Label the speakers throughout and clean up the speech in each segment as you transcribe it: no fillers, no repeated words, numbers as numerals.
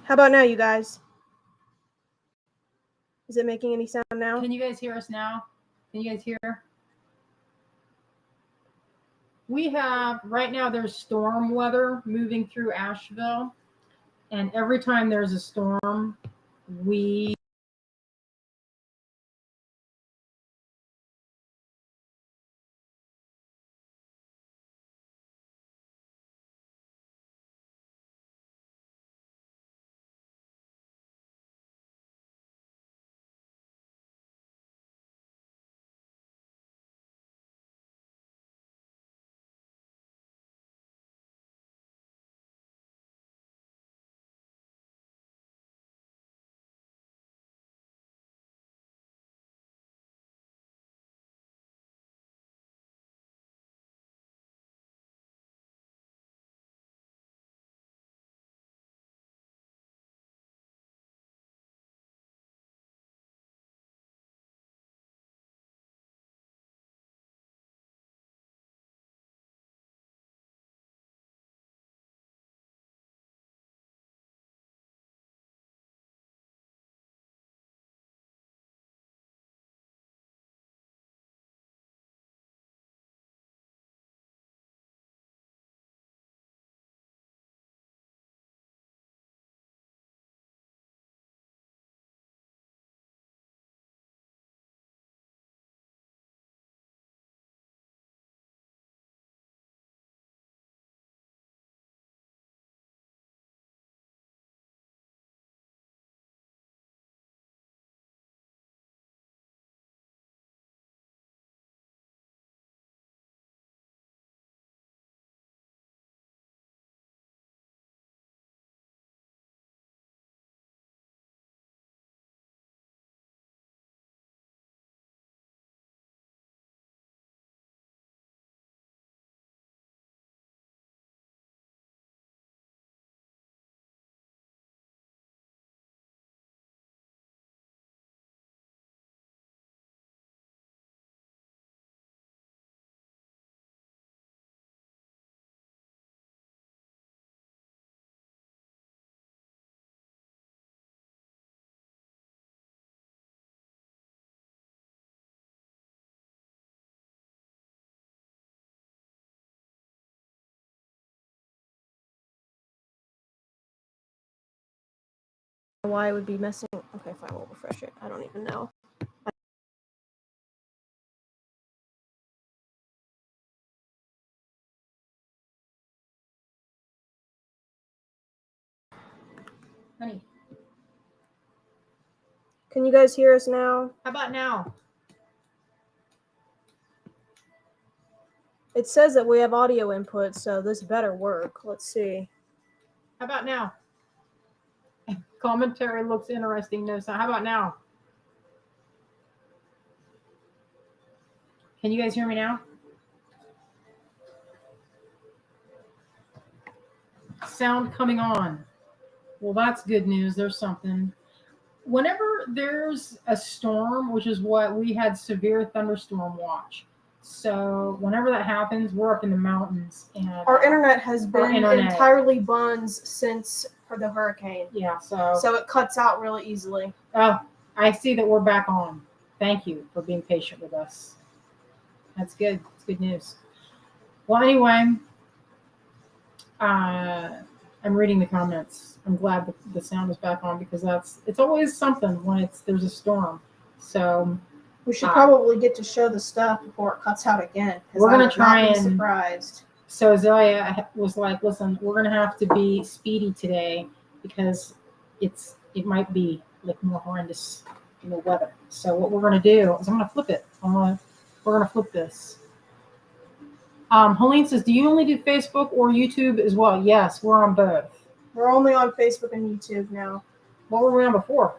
Speaker 1: How about now, you guys? Is it making any sound now?
Speaker 2: Can you guys hear us now? Can you guys hear? We have, right now there's storm weather moving through Asheville. And every time there's a storm, we
Speaker 1: Why it would be messing. Okay, fine, we'll refresh it. I don't even know.
Speaker 2: honey.
Speaker 1: Can you guys hear us now?
Speaker 2: How about now?
Speaker 1: It says that we have audio input, so this better work. Let's see.
Speaker 2: How about now? Commentary looks interesting. No sound. How about now? Can you guys hear me now? Sound coming on. Well, that's good news. There's something. Whenever there's a storm, which is what we had, severe thunderstorm watch. So whenever that happens, we're up in the mountains, and
Speaker 1: our internet has been entirely buns since the hurricane.
Speaker 2: Yeah, so
Speaker 1: it cuts out really easily.
Speaker 2: Oh, I see that we're back on. Thank you for being patient with us. That's good. It's good news. Well, anyway, I'm reading the comments. I'm glad that the sound is back on, because it's always something when there's a storm. So
Speaker 1: we should probably get to show the stuff before it cuts out again.
Speaker 2: We're gonna try and
Speaker 1: surprised.
Speaker 2: So Azalea was like, "Listen, we're gonna have to be speedy today because it might be like more horrendous in the weather." So what we're gonna do is I'm gonna flip it. We're gonna flip this. Helene says, "Do you only do Facebook or YouTube as well?" Yes, we're on both.
Speaker 1: We're only on Facebook and YouTube now.
Speaker 2: What were we on before?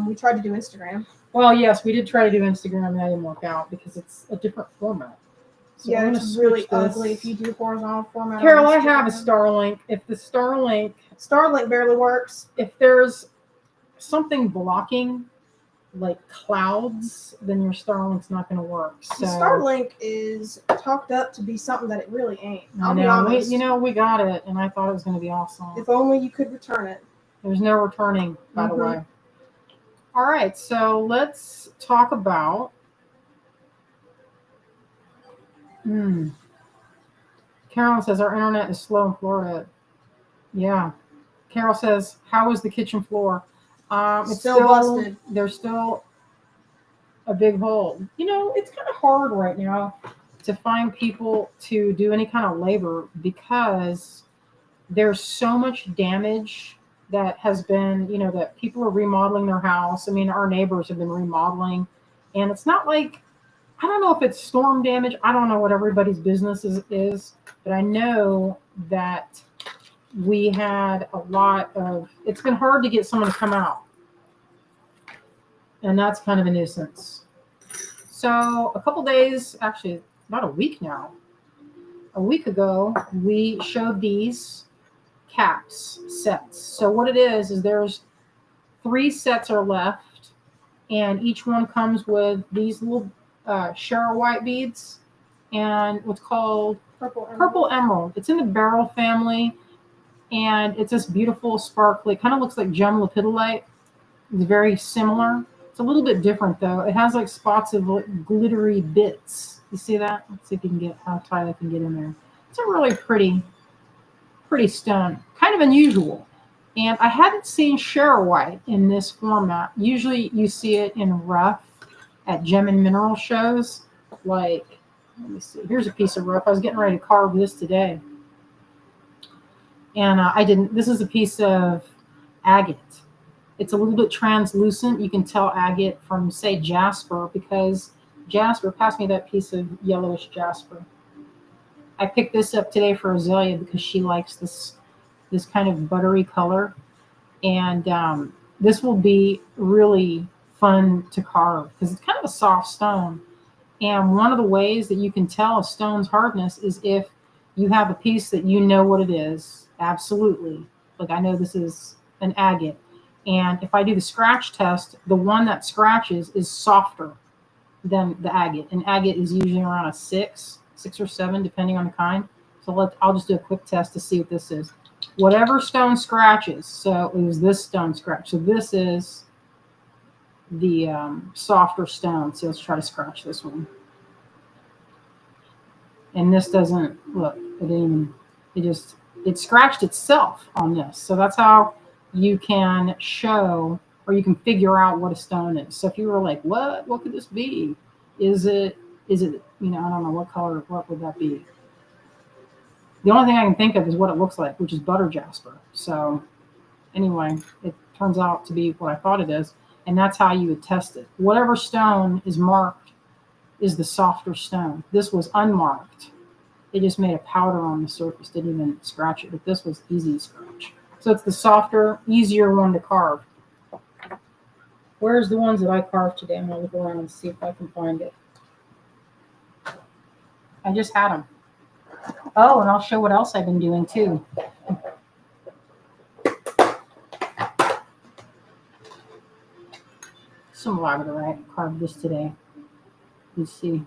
Speaker 1: We tried to do Instagram.
Speaker 2: Well, yes, we did try to do Instagram, and that didn't work out because it's a different format. So
Speaker 1: yeah, it's really ugly if you do horizontal format.
Speaker 2: Carol, I have a Starlink. If the Starlink
Speaker 1: barely works.
Speaker 2: If there's something blocking like clouds, then your Starlink's not going to work. So
Speaker 1: Starlink is talked up to be something that it really ain't.
Speaker 2: I know. We got it, and I thought it was going to be awesome.
Speaker 1: If only you could return it.
Speaker 2: There's no returning, by the way. All right, so let's talk about. Carolyn says our internet is slow in Florida. Yeah. Carol says, how is the kitchen floor? It's
Speaker 1: still busted.
Speaker 2: There's still a big hole. It's kind of hard right now to find people to do any kind of labor because there's so much damage that has been, that people are remodeling their house. I mean, our neighbors have been remodeling, and it's not like, I don't know if it's storm damage. I don't know what everybody's business is, but I know that we had a lot of, it's been hard to get someone to come out. And that's kind of a nuisance. So a couple days, actually about a week now, a week ago, we showed these caps sets. So what it is there's 3 sets are left, and each one comes with these little Cheryl white beads and what's called purple emerald. It's in the beryl family, and it's this beautiful sparkly, kind of looks like gem lepidolite. It's very similar. It's a little bit different though. It has like spots of glittery bits. You see that? Let's see if you can get how tight I can get in there. It's a really pretty stone. Kind of unusual. And I hadn't seen Cheryl white in this format. Usually you see it in rough at gem and mineral shows. Like, let me see. Here's a piece of rough. I was getting ready to carve this today. And I didn't. This is a piece of agate. It's a little bit translucent. You can tell agate from, say, jasper, because jasper, pass me that piece of yellowish jasper. I picked this up today for Azalea because she likes this kind of buttery color. And this will be really fun to carve because it's kind of a soft stone. And one of the ways that you can tell a stone's hardness is if you have a piece that you know what it is. Absolutely. Like, I know this is an agate. And if I do the scratch test, the one that scratches is softer than the agate. And agate is usually around a 6 or 7, depending on the kind. So I'll just do a quick test to see what this is. Whatever stone scratches, so it was this stone scratch. So this is the softer stone. So let's try to scratch this one. And this doesn't, look, it scratched itself on this. So that's how you can show, or you can figure out what a stone is. So if you were like, what could this be? Is it, I don't know what color, what would that be? The only thing I can think of is what it looks like, which is butter jasper. So anyway, it turns out to be what I thought it is. And that's how you would test it. Whatever stone is marked is the softer stone. This was unmarked. It just made a powder on the surface, didn't even scratch it. But this was easy to scratch. So it's the softer, easier one to carve. Where's the ones that I carved today? I'm going to look around and see if I can find it. I just had them. Oh, and I'll show what else I've been doing too. Some labradorite. Carved this today. Let's see.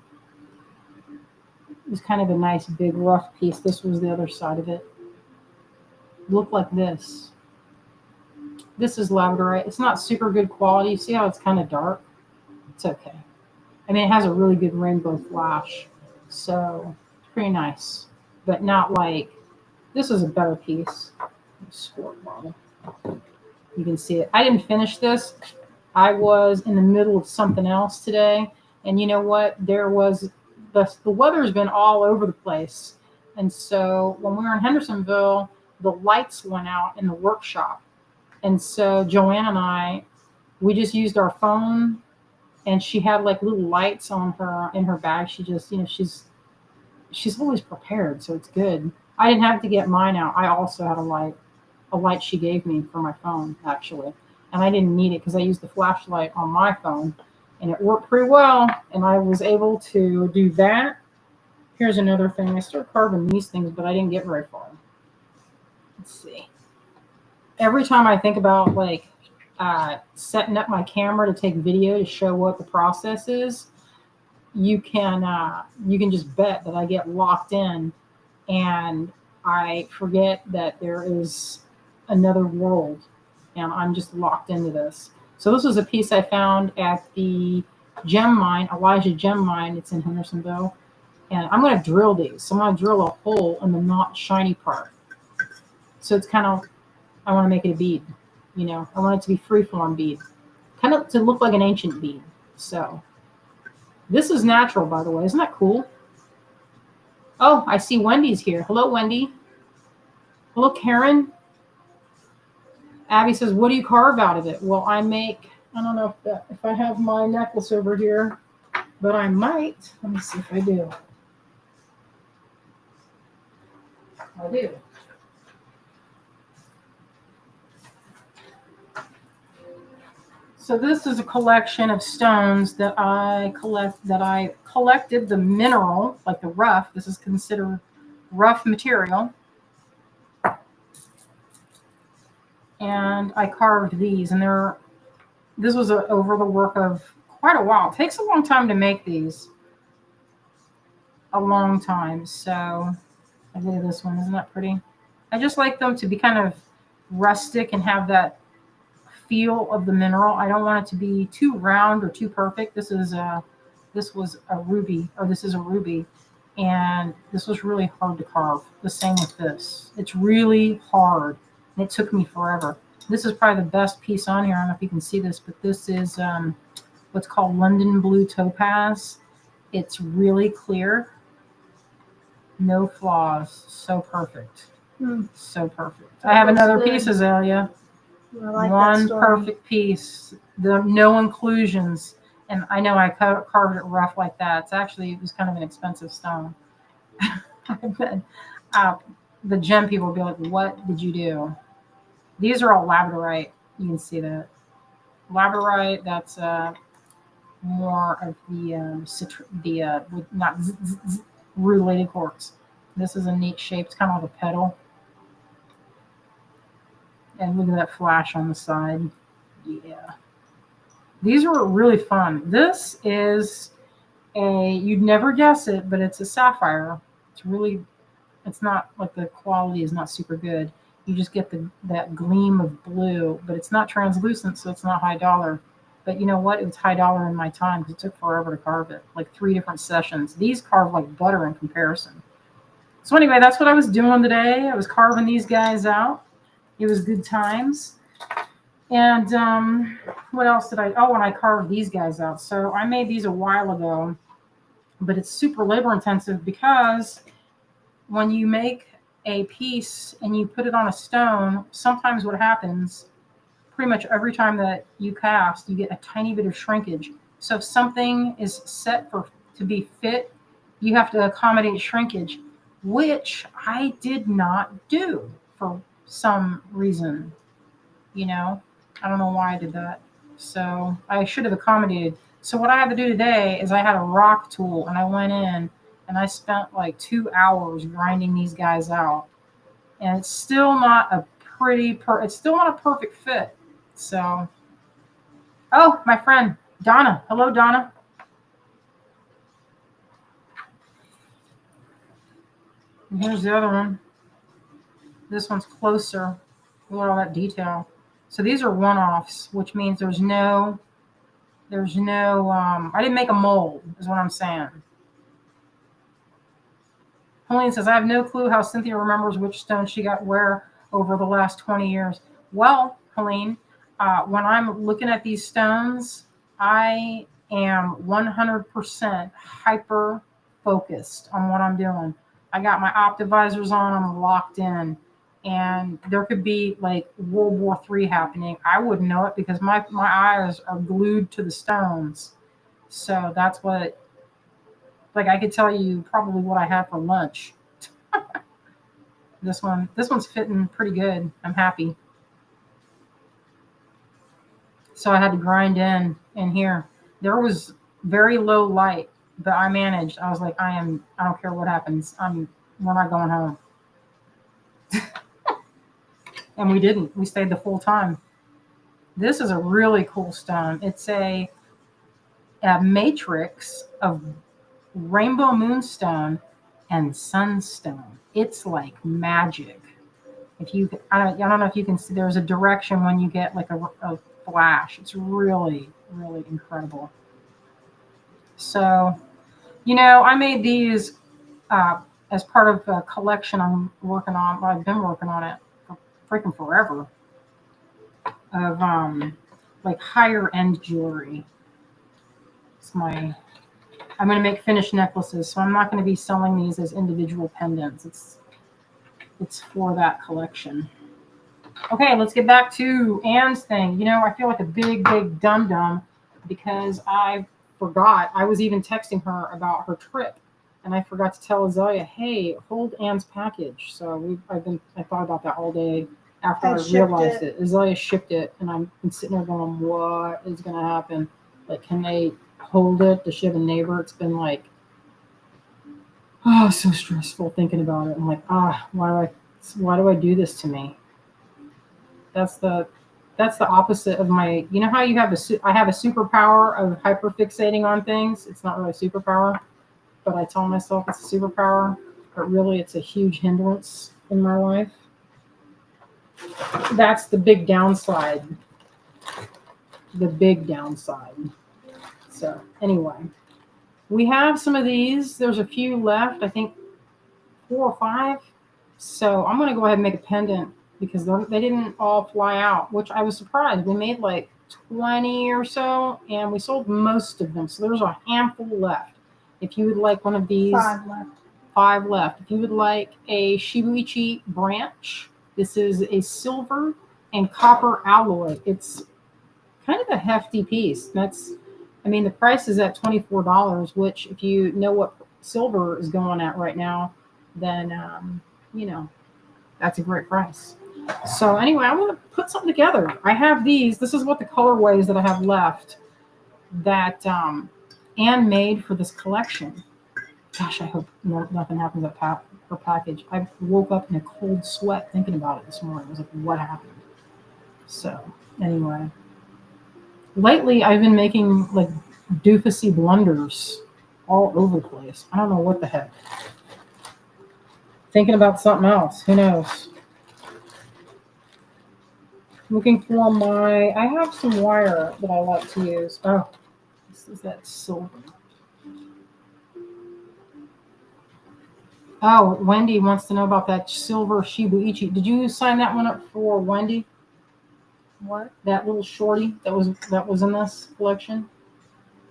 Speaker 2: It was kind of a nice big rough piece. This was the other side of it. Looked like this. This is labradorite. It's not super good quality. See how it's kind of dark? It's okay. I mean, it has a really good rainbow flash. So it's pretty nice. But not like, this is a better piece. Squirt bottle. You can see it. I didn't finish this. I was in the middle of something else today. And you know what? There was, the weather's been all over the place. And so when we were in Hendersonville, the lights went out in the workshop. And so Joanne and I, we just used our phone, and she had like little lights on her in her bag. She just, she's always prepared, so it's good. I didn't have to get mine out. I also had a light she gave me for my phone, actually. And I didn't need it because I used the flashlight on my phone, and it worked pretty well. And I was able to do that. Here's another thing. I started carving these things, but I didn't get very far. Let's see. Every time I think about like setting up my camera to take video to show what the process is, you can just bet that I get locked in and I forget that there is another world and I'm just locked into this. So this was a piece I found at the gem mine, Elijah Gem Mine. It's in Hendersonville. And I'm going to drill these. So I'm going to drill a hole in the not shiny part. So it's kind of, I want to make it a bead. You know, I want it to be freeform bead. Kind of to look like an ancient bead. So this is natural, by the way. Isn't that cool? Oh, I see Wendy's here. Hello, Wendy. Hello, Karen. Abby says, what do you carve out of it? Well, I make, I don't know if I have my necklace over here, but I might. Let me see if I do. I do. So this is a collection of stones that I collected the mineral, like the rough. This is considered rough material. And I carved these, and this was over the work of quite a while. It takes a long time to make these. A long time. So look at this one. Isn't that pretty? I just like them to be kind of rustic and have that feel of the mineral. I don't want it to be too round or too perfect. This was a ruby, or this is a ruby, and this was really hard to carve. The same with this. It's really hard, and it took me forever. This is probably the best piece on here. I don't know if you can see this, but this is what's called London Blue Topaz. It's really clear. No flaws. So perfect. So perfect. I have another piece, Azalea.
Speaker 1: I like
Speaker 2: One perfect piece. No inclusions. And I know I carved it rough like that. It was kind of an expensive stone. The gem people will be like, what did you do? These are all labradorite. You can see that. Labradorite, that's more of the not related quartz. This is a neat shape. It's kind of like a petal. And look at that flash on the side. Yeah. These were really fun. This is you'd never guess it, but it's a sapphire. It's not like the quality is not super good. You just get that gleam of blue, but it's not translucent, so it's not high dollar. But you know what? It was high dollar in my time because it took forever to carve it, like 3 different sessions. These carve like butter in comparison. So anyway, that's what I was doing today. I was carving these guys out. It was good times. And what else did I? Oh, and I carved these guys out. So I made these a while ago, but it's super labor intensive because when you make a piece and you put it on a stone, sometimes what happens, pretty much every time that you cast, you get a tiny bit of shrinkage. So if something is set to be fit, you have to accommodate shrinkage, which I did not do for some reason. You know, I don't know why I did that. So I should have accommodated. So what I had to do today is I had a rock tool and I went in and I spent like 2 hours grinding these guys out. And it's still not a it's still not a perfect fit. So, oh, my friend, Donna. Hello, Donna. And here's the other one. This one's closer. Look at all that detail. So these are one-offs, which means there's no, I didn't make a mold, is what I'm saying. Helene says, I have no clue how Cynthia remembers which stone she got where over the last 20 years. Well, Helene, when I'm looking at these stones, I am 100% hyper focused on what I'm doing. I got my optivisors on, I'm locked in. And there could be like World War III happening. I wouldn't know it because my eyes are glued to the stones. So that's what, like I could tell you probably what I had for lunch. This one's fitting pretty good. I'm happy. So I had to grind in here. There was very low light, but I managed. I was like, I don't care what happens. We're not going home. And we didn't. We stayed the full time. This is a really cool stone. It's a matrix of rainbow moonstone and sunstone. It's like magic. If you, I don't know if you can see, there's a direction when you get like a flash. It's really, really incredible. So, I made these as part of a collection I'm working on. Well, I've been working on it for freaking forever, of like higher end jewelry. I'm going to make finished necklaces, so I'm not going to be selling these as individual pendants. It's for that collection. Okay, let's get back to Anne's thing. I feel like a big dum-dum because I forgot. I was even texting her about her trip, and I forgot to tell Azalea, hey, hold Anne's package. So I thought about that all day after I realized it. Azalea shipped it, and I'm sitting there going, what is going to happen? Like, can they hold it? Does she have a neighbor? It's been like, so stressful thinking about it. I'm like, why do I do this to me? That's the opposite of my. You know how you have I have a superpower of hyperfixating on things. It's not really a superpower, but I tell myself it's a superpower, but really it's a huge hindrance in my life. That's the big downside. The big downside. So anyway, we have some of these. There's a few left. I think 4 or 5. So I'm going to go ahead and make a pendant because they didn't all fly out, which I was surprised. We made like 20 or so, and we sold most of them. So there's a handful left. If you would like one of these,
Speaker 1: 5 left.
Speaker 2: 5 left. If you would like a Shibuichi branch, this is a silver and copper alloy. It's kind of a hefty piece. The price is at $24, which if you know what silver is going at right now, then, that's a great price. So anyway, I want to put something together. I have these. This is what the colorways that I have left that Anne made for this collection. Gosh, I hope nothing happens at her package. I woke up in a cold sweat thinking about it this morning. I was like, what happened? So anyway, lately I've been making like doofusy blunders all over the place. I don't know what the heck. Thinking about something else. Who knows? Looking for I have some wire that I like to use. Oh, this is that silver. Oh, Wendy wants to know about that silver Shibuichi. Did you sign that one up for Wendy?
Speaker 1: What?
Speaker 2: That little shorty that was in this collection?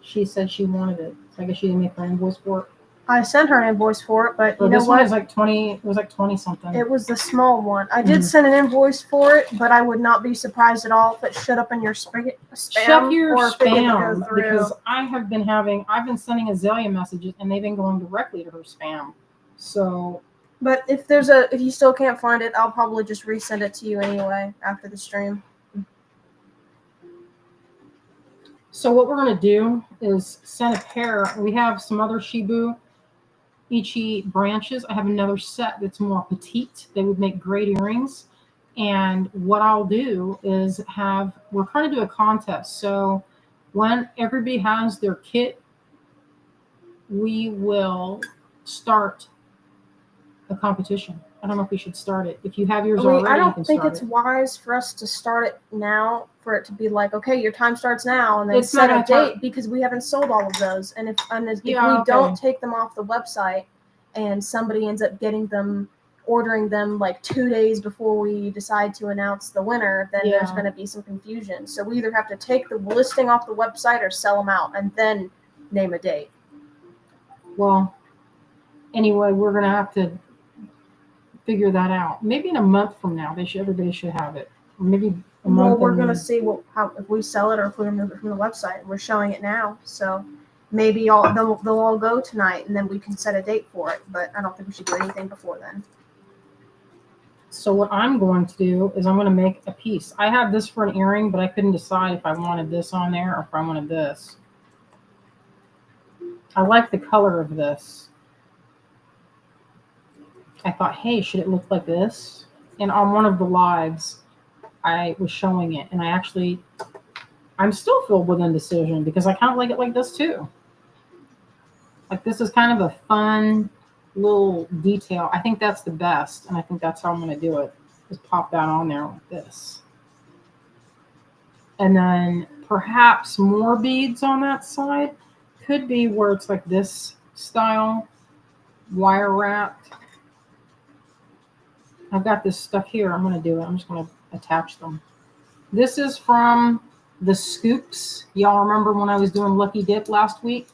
Speaker 2: She said she wanted it. So I guess she didn't make her invoice for it.
Speaker 1: I sent her an invoice for it, but you know
Speaker 2: this
Speaker 1: what?
Speaker 2: One is like 20. It was like 20 something.
Speaker 1: It was the small one. I did send an invoice for it, but I would not be surprised at all if it showed up in your spam.
Speaker 2: Check your
Speaker 1: or
Speaker 2: spam because I've been sending Azalea messages and they've been going directly to her spam. So.
Speaker 1: But if you still can't find it, I'll probably just resend it to you anyway after the stream.
Speaker 2: So what we're going to do is send a pair. We have some other Shibuichi branches. I have another set that's more petite. They would make great earrings. And what I'll do is we're trying to do a contest. So when everybody has their kit, we will start a competition. I don't know if we should start it. If you have yours already,
Speaker 1: I
Speaker 2: you
Speaker 1: don't
Speaker 2: can
Speaker 1: think
Speaker 2: start
Speaker 1: it's wise for us to start it now, for it to be like, okay, your time starts now, and then
Speaker 2: It's
Speaker 1: set
Speaker 2: not
Speaker 1: a
Speaker 2: gonna
Speaker 1: date because we haven't sold all of those. And if we
Speaker 2: okay.
Speaker 1: don't take them off the website and somebody ends up ordering them like 2 days before we decide to announce the winner, then there's going to be some confusion. So we either have to take the listing off the website or sell them out and then name a date.
Speaker 2: Well, anyway, we're going to have to figure that out. Maybe in a month from now, everybody should have it. Or maybe a month.
Speaker 1: Well, we're going to see if we sell it or if we remove it from the website. We're showing it now, so maybe they'll all go tonight, and then we can set a date for it. But I don't think we should do anything before then.
Speaker 2: So what I'm going to do is I'm going to make a piece. I have this for an earring, but I couldn't decide if I wanted this on there or if I wanted this. I like the color of this. I thought, hey, should it look like this? And on one of the lives, I was showing it, and I'm still filled with indecision because I kind of like it like this too. Like this is kind of a fun little detail. I think that's the best, and I think that's how I'm going to do it. Just pop that on there like this. And then perhaps more beads on that side. Could be where it's like this style, wire wrapped. I've got this stuff here. I'm going to do it. I'm just going to attach them. This is from the Scoops. Y'all remember when I was doing Lucky Dip last week?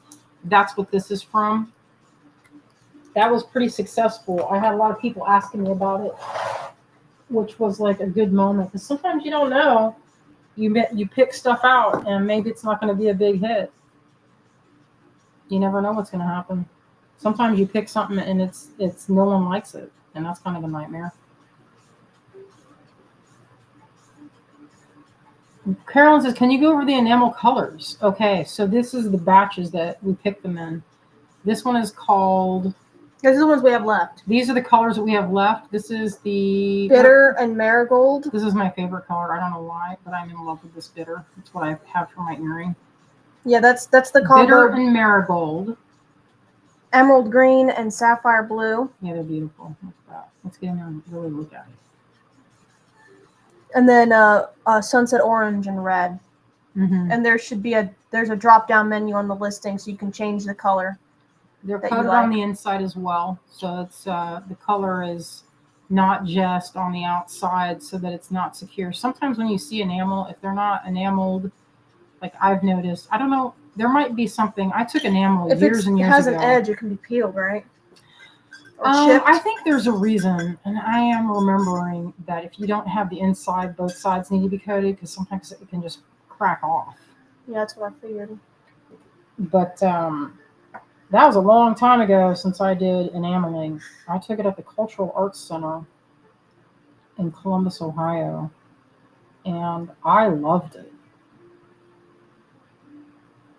Speaker 2: That's what this is from. That was pretty successful. I had a lot of people asking me about it, which was like a good moment. Because sometimes you don't know. You pick stuff out, and maybe it's not going to be a big hit. You never know what's going to happen. Sometimes you pick something and it's no one likes it, and that's kind of a nightmare. Carolyn says, can you go over the enamel colors? Okay, so this is the batches that we picked them in. This one is called...
Speaker 1: These are the ones we have left.
Speaker 2: These are the colors that we have left. This is the...
Speaker 1: Bitter and marigold.
Speaker 2: This is my favorite color. I don't know why, but I'm in love with this bitter. That's what I have for my earring.
Speaker 1: Yeah, that's the combo.
Speaker 2: Bitter and marigold.
Speaker 1: Emerald green and sapphire blue.
Speaker 2: Yeah, they're beautiful. Look at that. Let's get in there and really look at it.
Speaker 1: And then sunset orange and red.
Speaker 2: Mm-hmm.
Speaker 1: And there's a drop down menu on the listing, so you can change the color.
Speaker 2: They're coated on the inside as well, so it's the color is not just on the outside, so that it's not secure. Sometimes when you see enamel, if they're not enameled, like I've noticed, I don't know, there might be something. I took enamel years and years ago.
Speaker 1: If it has an edge, it can be peeled, right? Or chipped.
Speaker 2: I think there's a reason, and I am remembering that if you don't have the inside, both sides need to be coated because sometimes it can just crack off.
Speaker 1: Yeah, that's what I figured.
Speaker 2: But that was a long time ago since I did enameling. I took it at the Cultural Arts Center in Columbus, Ohio, and I loved it.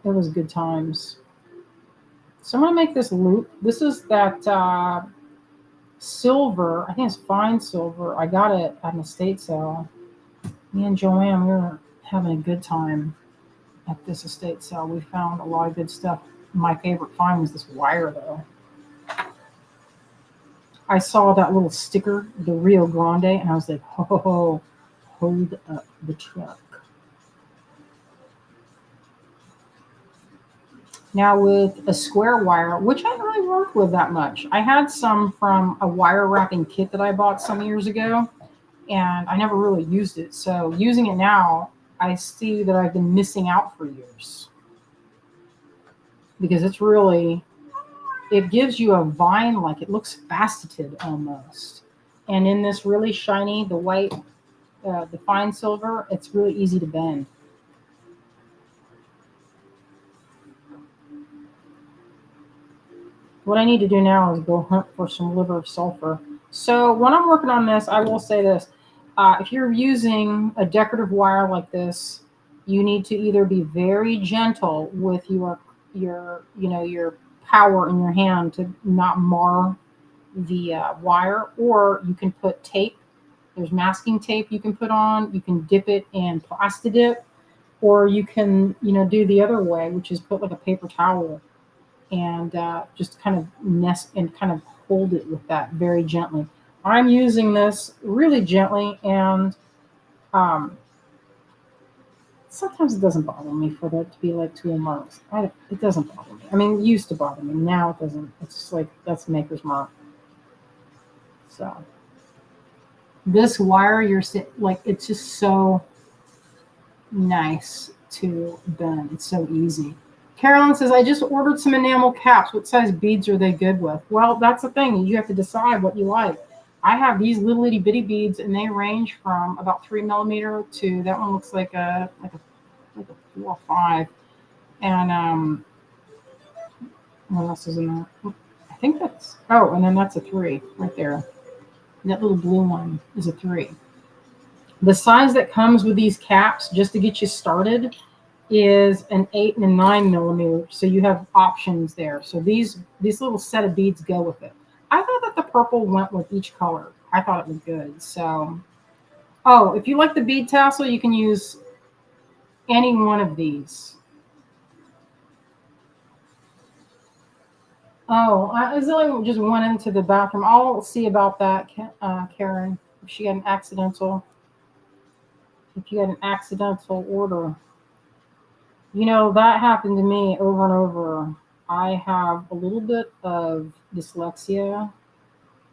Speaker 2: It was good times. So I'm going to make this loop. This is that silver. I think it's fine silver. I got it at an estate sale. Me and Joanne, we were having a good time at this estate sale. We found a lot of good stuff. My favorite find was this wire, though. I saw that little sticker, the Rio Grande, and I was like, ho, hold up the truck. Now with a square wire, which I don't really work with that much. I had some from a wire wrapping kit that I bought some years ago, and I never really used it. So using it now, I see that I've been missing out for years. Because it's really, it gives you a vine, like it looks faceted almost. And in this really shiny, the white, the fine silver, it's really easy to bend. What I need to do now is go hunt for some liver of sulfur. So when I'm working on this, I will say this. If you're using a decorative wire like this, you need to either be very gentle with your power in your hand to not mar the wire, or you can put tape. There's masking tape you can put on. You can dip it in Plastidip, or you can do the other way, which is put like a paper towel and just kind of nest and kind of hold it with that very gently. I'm using this really gently, and sometimes it doesn't bother me for that to be like 2 marks. It doesn't bother me. I mean, it used to bother me. Now it doesn't. It's just like, that's maker's mark. So this wire, it's just so nice to bend. It's so easy. Carolyn says, I just ordered some enamel caps. What size beads are they good with? Well, that's the thing. You have to decide what you like. I have these little itty bitty beads, and they range from about 3 millimeter to that one looks like a 4 or 5. And what else is in that? I think that's and then that's a 3 right there. And that little blue one is a 3. The size that comes with these caps, just to get you started, is an 8 and a 9 millimeter. So you have options there. So these little set of beads go with it. I thought that the purple went with each color. I thought it was good. So, Oh, if you like the bead tassel, you can use any one of these. Oh, Azalea just went into the bathroom. I'll see about that, Karen. If she had an accidental, if you had an accidental order, that happened to me over and over. I have a little bit of dyslexia,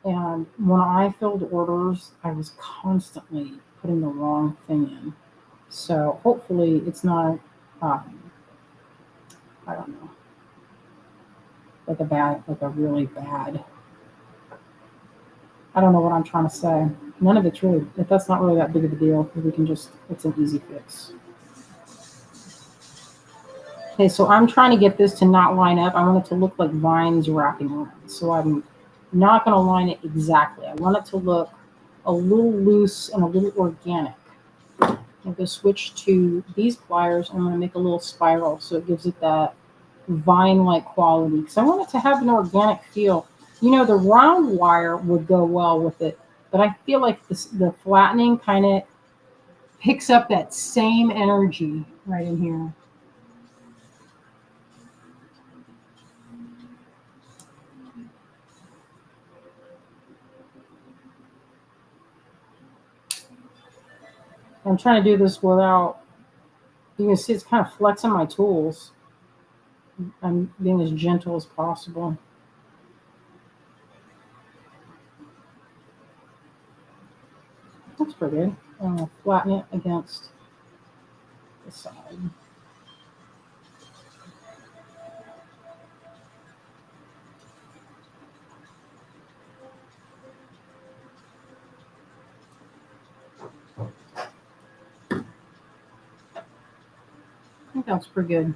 Speaker 2: and when I filled orders, I was constantly putting the wrong thing in. So hopefully, it's not. I don't know, like a really bad. I don't know what I'm trying to say. None of it's really, that's not really that big of a deal because it's an easy fix. Okay, so I'm trying to get this to not line up. I want it to look like vines wrapping around. So I'm not going to line it exactly. I want it to look a little loose and a little organic. I'm going to switch to these pliers. I'm going to make a little spiral so it gives it that vine-like quality. Because I want it to have an organic feel. The round wire would go well with it, but I feel like the flattening kind of picks up that same energy right in here. I'm trying to do this without, you can see it's kind of flexing my tools. I'm being as gentle as possible. That's pretty good. I'm going to flatten it against the side. I think that's pretty good.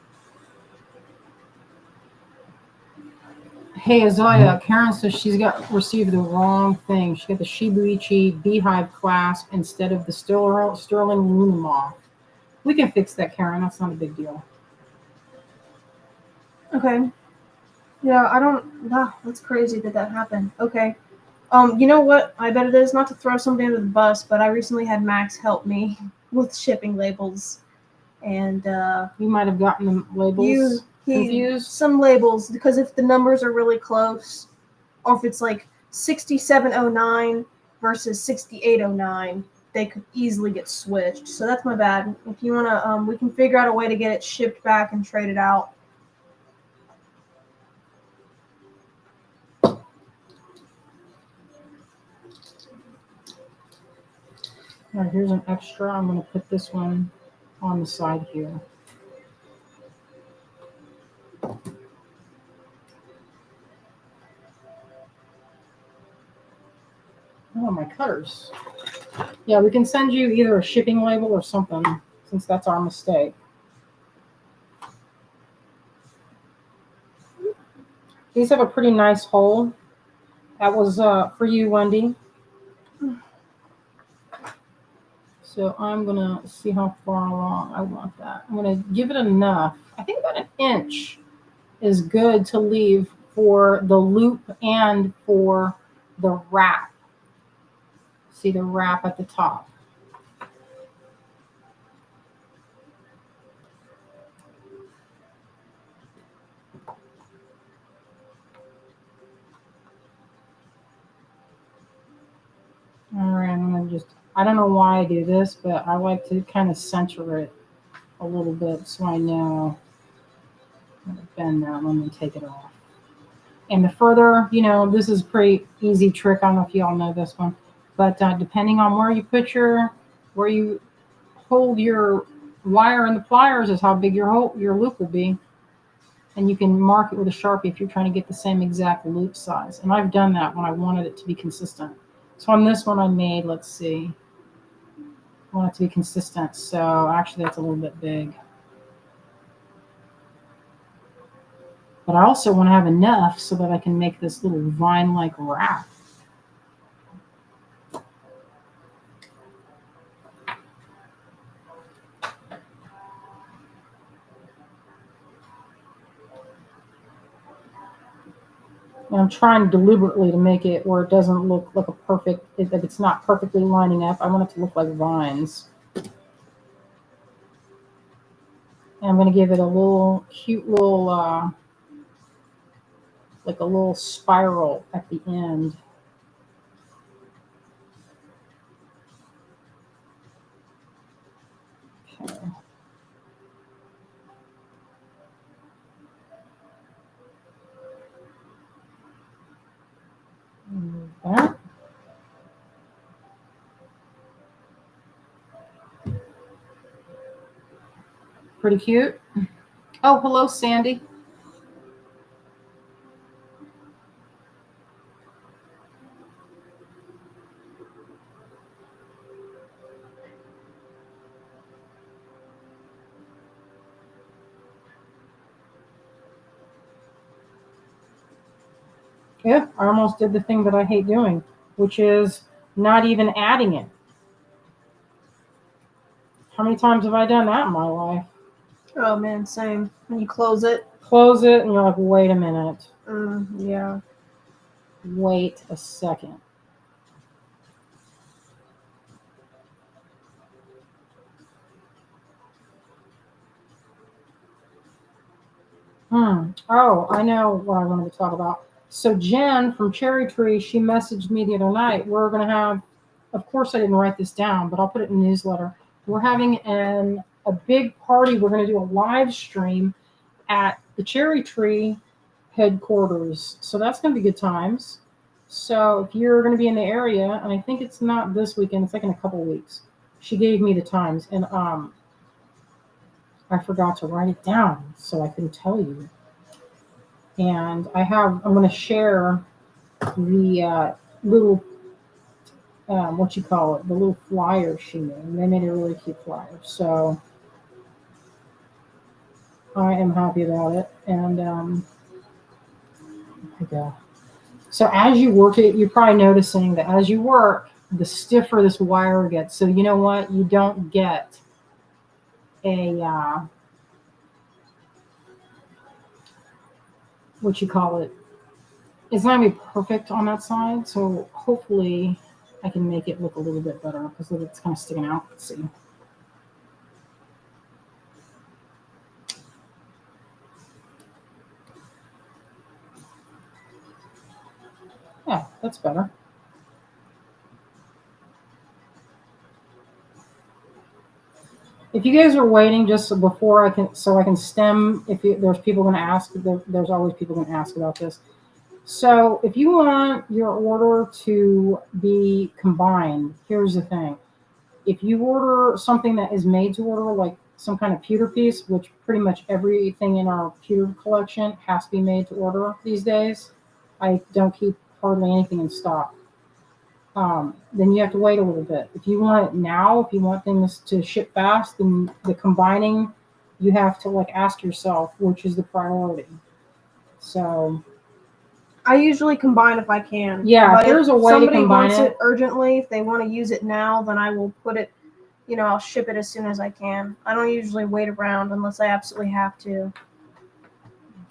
Speaker 2: Hey, Azalea, Karen says she's received the wrong thing. She got the Shibuichi beehive clasp instead of the Sterling Luna moth. We can fix that, Karen. That's not a big deal.
Speaker 1: Okay. Yeah, that's crazy that happened. Okay. You know what? I bet it is, not to throw somebody under the bus, but I recently had Max help me with shipping labels. And
Speaker 2: you might have gotten the labels confused.
Speaker 1: Some labels, because if the numbers are really close, or if it's like 6709 versus 6809, they could easily get switched. So that's my bad. If you wanna, we can figure out a way to get it shipped back and traded out.
Speaker 2: All right, here's an extra. I'm going to put this one on the side here. Oh, my cutters. Yeah, we can send you either a shipping label or something, since that's our mistake. These have a pretty nice hole. That was for you, Wendy. So I'm going to see how far along I want that. I'm going to give it enough. I think about an inch is good to leave for the loop and for the wrap. See the wrap at the top. All right, I'm going to just, I don't know why I do this, but I like to kind of center it a little bit so I know. I'm going to bend that. Let me take it off. And the further, this is a pretty easy trick. I don't know if you all know this one, but depending on where you hold your wire in the pliers is how big your loop will be. And you can mark it with a Sharpie if you're trying to get the same exact loop size. And I've done that when I wanted it to be consistent. So on this one I made, let's see, I want it to be consistent. So actually that's a little bit big. But I also want to have enough so that I can make this little vine-like wrap. And I'm trying deliberately to make it where it doesn't look like a perfect, if it's not perfectly lining up, I want it to look like vines. And I'm going to give it a little cute little, like a little spiral at the end. Okay. Move that. Pretty cute. Oh, hello, Sandy. Yeah, I almost did the thing that I hate doing, which is not even adding it. How many times have I done that in my life?
Speaker 1: Oh man, same. When you close it.
Speaker 2: Close it and you're like, wait a minute.
Speaker 1: Yeah.
Speaker 2: Wait a second. Oh, I know what I wanted to talk about. So Jen from Cherry Tree, she messaged me the other night. We're going to have, of course I didn't write this down, but I'll put it in the newsletter. We're having a big party. We're going to do a live stream at the Cherry Tree headquarters. So that's going to be good times. So if you're going to be in the area, and I think it's not this weekend, it's like in a couple weeks. She gave me the times, and I forgot to write it down, so I couldn't tell you. And I'm going to share the little, what you call it, the little flyer she made. They made a really cute flyer. So I am happy about it. And, yeah. So as you work it, you're probably noticing that as you work, the stiffer this wire gets. So you know what? You don't get a, what you call it. It's not going to be perfect on that side. So hopefully I can make it look a little bit better because it's kind of sticking out. Let's see. Yeah, that's better. If you guys are waiting just before I can stem, there's people going to ask, there's always people going to ask about this. So if you want your order to be combined, here's the thing. If you order something that is made to order, like some kind of pewter piece, which pretty much everything in our pewter collection has to be made to order these days, I don't keep hardly anything in stock. Then you have to wait a little bit. If you want it now, if you want things to ship fast, then the combining, you have to like ask yourself which is the priority. So
Speaker 1: I usually combine if I can.
Speaker 2: Yeah,
Speaker 1: but
Speaker 2: there's
Speaker 1: if
Speaker 2: a way to
Speaker 1: somebody
Speaker 2: combine
Speaker 1: wants
Speaker 2: it
Speaker 1: urgently, if they want to use it now, then I will put it, I'll ship it as soon as I can. I don't usually wait around unless I absolutely have to.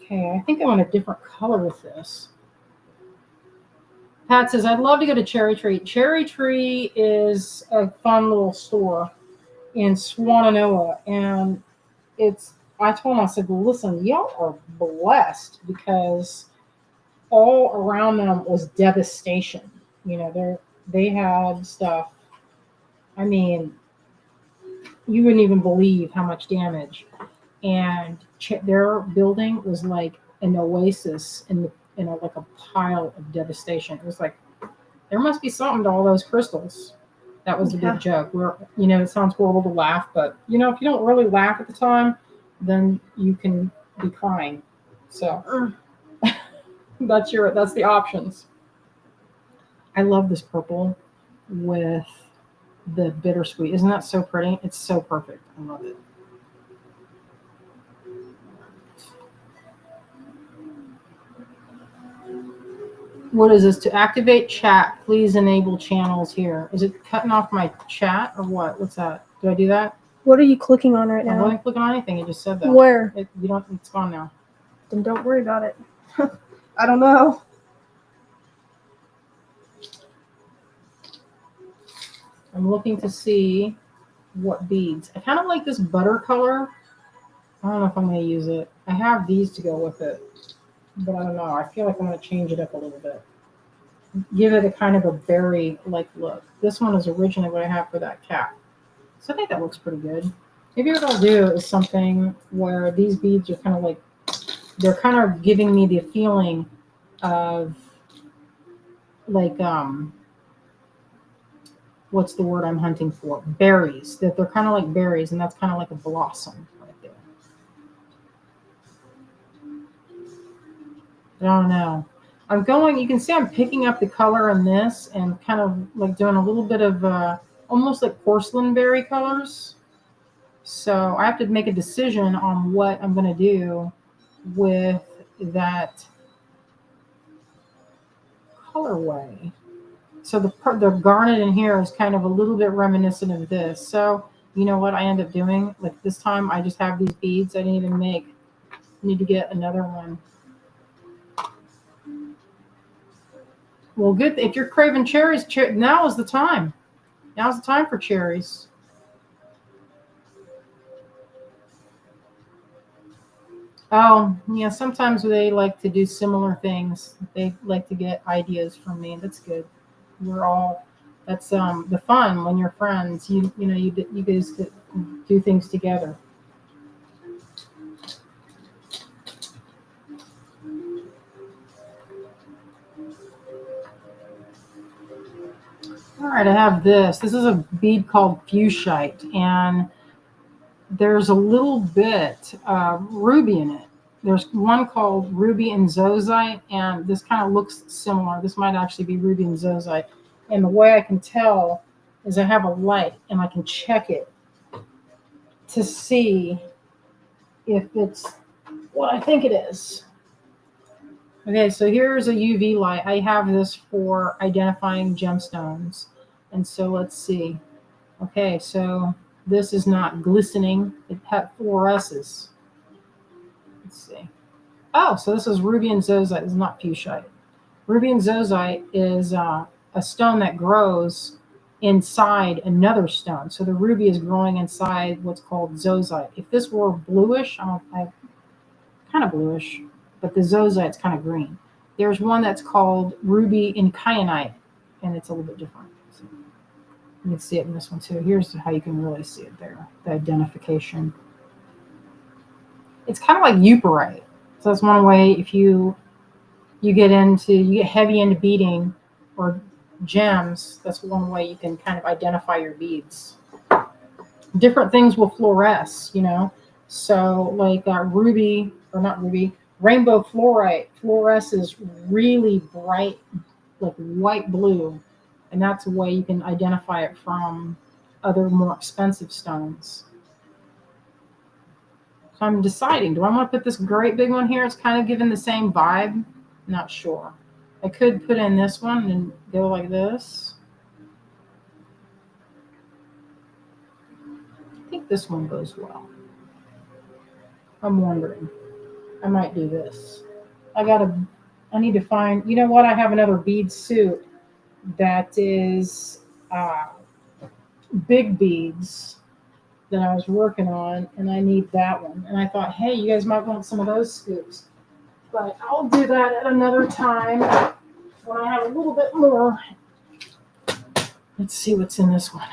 Speaker 2: Okay, I think I want a different color with this. Pat says, I'd love to go to Cherry Tree. Cherry Tree is a fun little store in Swannanoa. And I told them, I said, listen, y'all are blessed because all around them was devastation. They had stuff. I mean, you wouldn't even believe how much damage. And their building was like an oasis in like a pile of devastation. It was like there must be something to all those crystals. That was the big joke. It sounds horrible to laugh, but if you don't really laugh at the time, then you can be crying. So that's the options. I love this purple with the bittersweet. Isn't that so pretty? It's so perfect. I love it. What is this? To activate chat, please enable channels here. Is it cutting off my chat or what? What's that? Do I do that?
Speaker 1: What are you clicking on right
Speaker 2: I
Speaker 1: now?
Speaker 2: wasn't clicking on anything. It just said that.
Speaker 1: Where?
Speaker 2: It's gone now.
Speaker 1: Then don't worry about it. I don't know.
Speaker 2: I'm looking to see what beads. I kind of like this butter color. I don't know if I'm going to use it. I have these to go with it, but I don't know. I feel like I'm going to change it up a little bit. Give it a kind of a berry-like look. This one is originally what I have for that cap. So I think that looks pretty good. Maybe what I'll do is something where these beads are kind of like, they're kind of giving me the feeling of like, what's the word I'm hunting for? Berries. That they're kind of like berries, and that's kind of like a blossom right there. I don't know. I'm going, you can see I'm picking up the color in this and kind of like doing a little bit of almost like porcelain berry colors. So I have to make a decision on what I'm going to do with that colorway. So the garnet in here is kind of a little bit reminiscent of this. So you know what I end up doing? Like this time I just have these beads I didn't even make. I need to get another one. Well, good. If you're craving cherries, now is the time. Now's the time for cherries. Oh, yeah, sometimes they like to do similar things. They like to get ideas from me. That's good. We're all, that's the fun when you're friends. You know, you guys do things together. All right, I have this. This is a bead called fuchsite, and there's a little bit ruby in it. There's one called ruby and zozite, and this kind of looks similar. This might actually be ruby and zozite. And the way I can tell is I have a light, and I can check it to see if it's what I think it is. Okay, so here's a UV light. I have this for identifying gemstones. And so let's see. Okay, so this is not glistening. It fluoresces. Let's see. Oh, so this is ruby and zozite. This is not fuchsite. Ruby and zozite is a stone that grows inside another stone. So the ruby is growing inside what's called zozite. If this were bluish, kind of bluish, but the zozite's kind of green. There's one that's called ruby and kyanite, and it's a little bit different. So you can see it in this one too. Here's how you can really see it there, the identification. It's kind of like euphorite. So that's one way if you get heavy into beading or gems, that's one way you can kind of identify your beads. Different things will fluoresce, you know. So like ruby, or not ruby, rainbow fluorite fluoresces really bright, like white blue. And that's a way you can identify it from other more expensive stones. So I'm deciding, do I want to put this great big one here? It's kind of giving the same vibe. Not sure. I could put in this one and go like this. I think this one goes well. I'm wondering. I might do this. I need to find, you know what? I have another bead suit that is big beads that I was working on, and I need that one. And I thought, hey, you guys might want some of those scoops. But I'll do that at another time when I have a little bit more. Let's see what's in this one.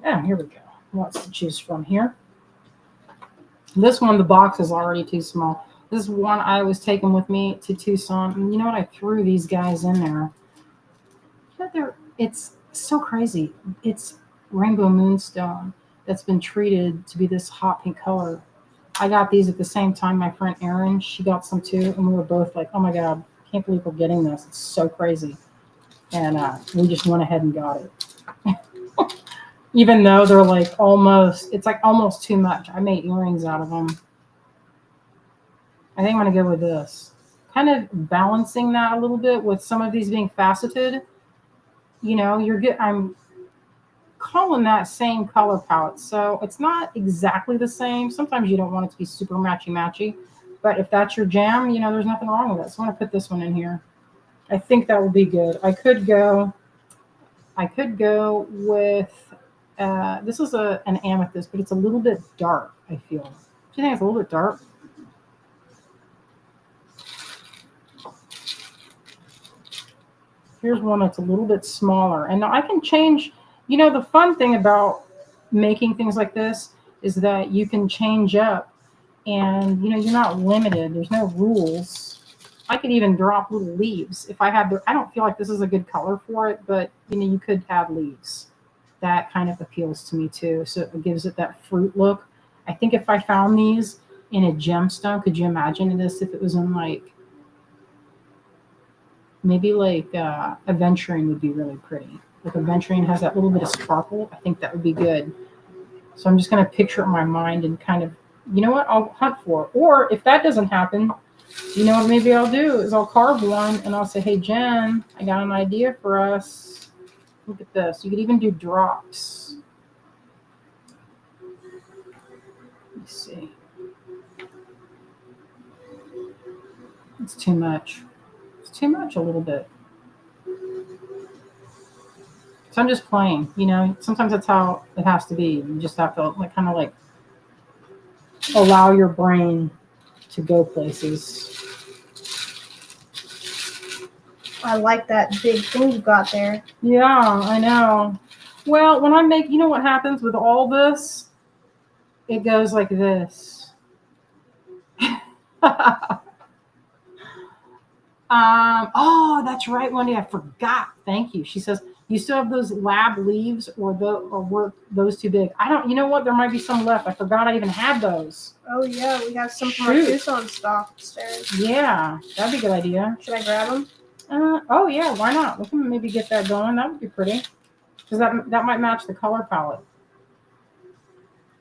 Speaker 2: Yeah, here we go. Lots to choose from here. This one, the box is already too small. This is one I was taking with me to Tucson. And you know what? I threw these guys in there. It's so crazy. It's rainbow moonstone that's been treated to be this hot pink color. I got these at the same time. My friend Erin, she got some too. And we were both like, oh my God, I can't believe we're getting this. It's so crazy. And we just went ahead and got it. Even though they're like it's like almost too much. I made earrings out of them. I think I'm going to go with this. Kind of balancing that a little bit with some of these being faceted. You know, I'm calling that same color palette. So it's not exactly the same. Sometimes you don't want it to be super matchy-matchy. But if that's your jam, you know, there's nothing wrong with it. So I'm going to put this one in here. I think that will be good. I could go I could go with, this is an amethyst, but it's a little bit dark, I feel. Do you think it's a little bit dark? Here's one that's a little bit smaller. And now I can change, the fun thing about making things like this is that you can change up and, you're not limited. There's no rules. I could even drop little leaves. If I had I don't feel like this is a good color for it, but, you could have leaves. That kind of appeals to me too. So it gives it that fruit look. I think if I found these in a gemstone, could you imagine this if it was in maybe aventurine would be really pretty. Like aventurine has that little bit of sparkle. I think that would be good. So I'm just going to picture it in my mind and kind of, I'll hunt for it. Or if that doesn't happen, what maybe I'll do is I'll carve one and I'll say, hey, Jen, I got an idea for us. Look at this. You could even do drops. Let's see. It's too much. It's too much a little bit. So I'm just playing, sometimes that's how it has to be. You just have to kind of allow your brain to go places.
Speaker 1: I like that big thing you got there.
Speaker 2: Yeah, I know. Well, when I make, what happens with all this? It goes like this. Oh, that's right, Wendy. I forgot. Thank you. She says, you still have those lab leaves or were those too big? I don't, you know what? There might be some left. I forgot I even had those.
Speaker 1: Oh, yeah. We have some from our Tucson stock upstairs.
Speaker 2: Yeah, that'd be a good idea.
Speaker 1: Should I grab them?
Speaker 2: Oh, yeah. Why not? We can maybe get that going. That would be pretty. Because that might match the color palette.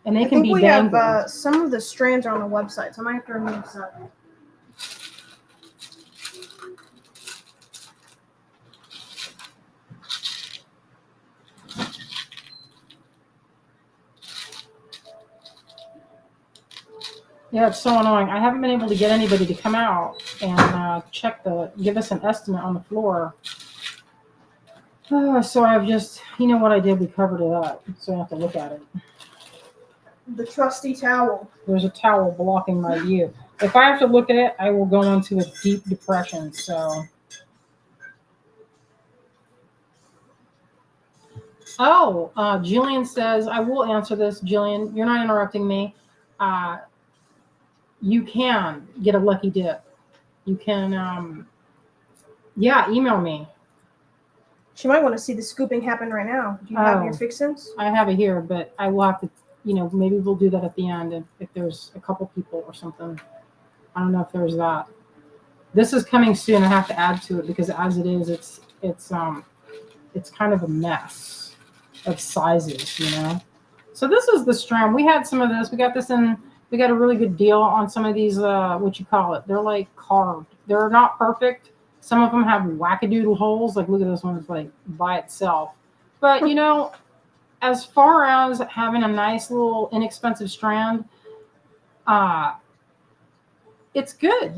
Speaker 2: And they can be dangled.
Speaker 1: We have some of the strands are on the website, so I might have to remove some.
Speaker 2: Yeah, it's so annoying. I haven't been able to get anybody to come out and give us an estimate on the floor. So I've just, what I did? We covered it up, so I have to look at it.
Speaker 1: The trusty towel.
Speaker 2: There's a towel blocking my view. If I have to look at it, I will go into a deep depression. So. Oh, Jillian says, I will answer this, Jillian. You're not interrupting me. You can get a lucky dip. You can, email me.
Speaker 1: She might want to see the scooping happen right now. Do you have your fixins?
Speaker 2: I have it here, but I will have to, maybe we'll do that at the end if there's a couple people or something. I don't know if there's that. This is coming soon. I have to add to it because as it is, it's kind of a mess of sizes, So this is the strand. We had some of this. We got this in. We got a really good deal on some of these, they're like carved. They're not perfect. Some of them have wackadoodle holes. Like, look at this one. It's like by itself. But, as far as having a nice little inexpensive strand, it's good.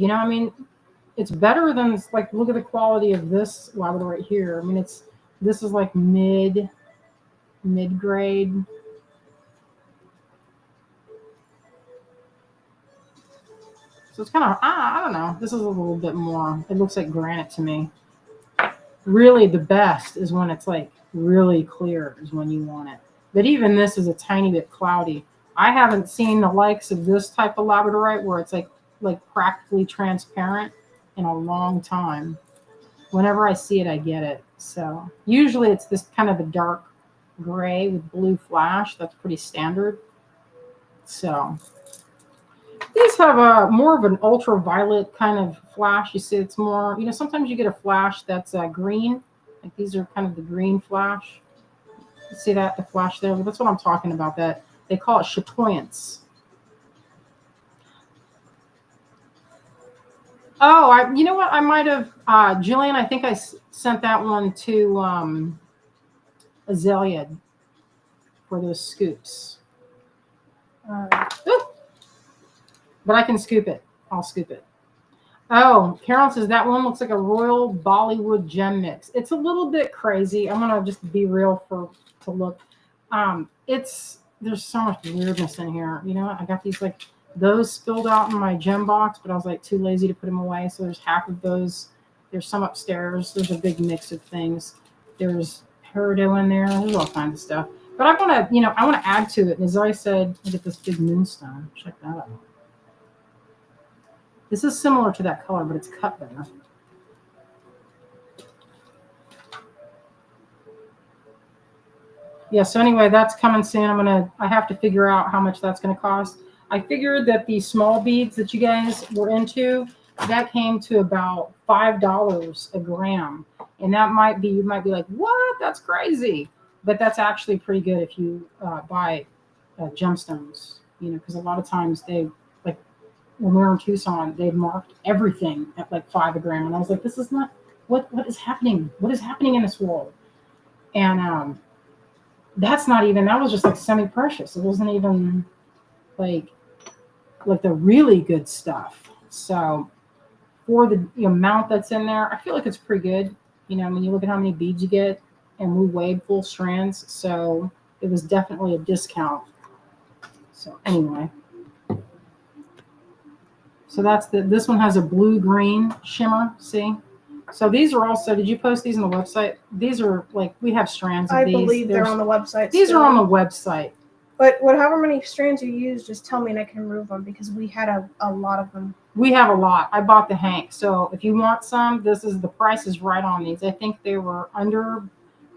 Speaker 2: It's better than, look at the quality of this lavender right here. This is like mid-grade. So it's kind of, I don't know. This is a little bit more. It looks like granite to me. Really, the best is when it's really clear is when you want it. But even this is a tiny bit cloudy. I haven't seen the likes of this type of labradorite where it's like practically transparent in a long time. Whenever I see it, I get it. So usually it's this kind of a dark gray with blue flash. That's pretty standard. So. These have more of an ultraviolet kind of flash. You see, it's more, sometimes you get a flash that's green. Like these are kind of the green flash. You see that, the flash there? That's what I'm talking about. That they call it chatoyance. Oh, you know what? I might have, Jillian, I think I sent that one to Azalea for those scoops. But I can scoop it. I'll scoop it. Oh, Carol says that one looks like a royal Bollywood gem mix. It's a little bit crazy. I'm gonna just be real to look. It's there's so much weirdness in here. You know, I got these like those spilled out in my gem box, but I was like too lazy to put them away. So there's half of those. There's some upstairs. There's a big mix of things. There's peridot in there. There's all kinds of stuff. But I want to, I want to add to it. And as I said, I get this big moonstone. Check that out. This is similar to that color, but it's cut better. Yeah, so anyway, that's coming soon. I have to figure out how much that's going to cost. I figured that the small beads that you guys were into, that came to about $5 a gram. And you might be like, what? That's crazy. But that's actually pretty good if you buy gemstones, because a lot of times like, when we were in Tucson, they marked everything at like $5 a gram. And I was like, this is not, what is happening? What is happening in this world? And that was just like semi-precious. It wasn't even like the really good stuff. So for the amount that's in there, I feel like it's pretty good. When you look at how many beads you get, and we weighed full strands, so it was definitely a discount. So anyway, so this one has a blue-green shimmer, see? So these are also, did you post these on the website? These are like, we have strands of these.
Speaker 1: I believe they're on the website.
Speaker 2: These are on the website.
Speaker 1: But however many strands you use, just tell me and I can remove them because we had a lot of them.
Speaker 2: We have a lot. I bought the hank. So if you want some, the price is right on these. I think they were under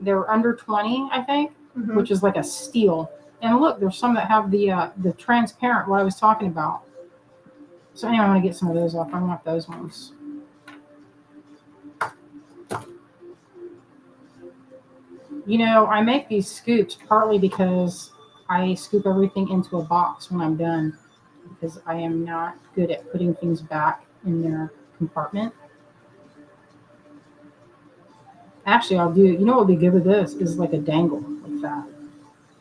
Speaker 2: 20, I think, which is like a steal. And look, there's some that have the transparent, what I was talking about. So anyway, I'm going to get some of those off. I want those ones. I make these scoops partly because I scoop everything into a box when I'm done, because I am not good at putting things back in their compartment. Actually, I'll do, what would be good with this is like a dangle like that.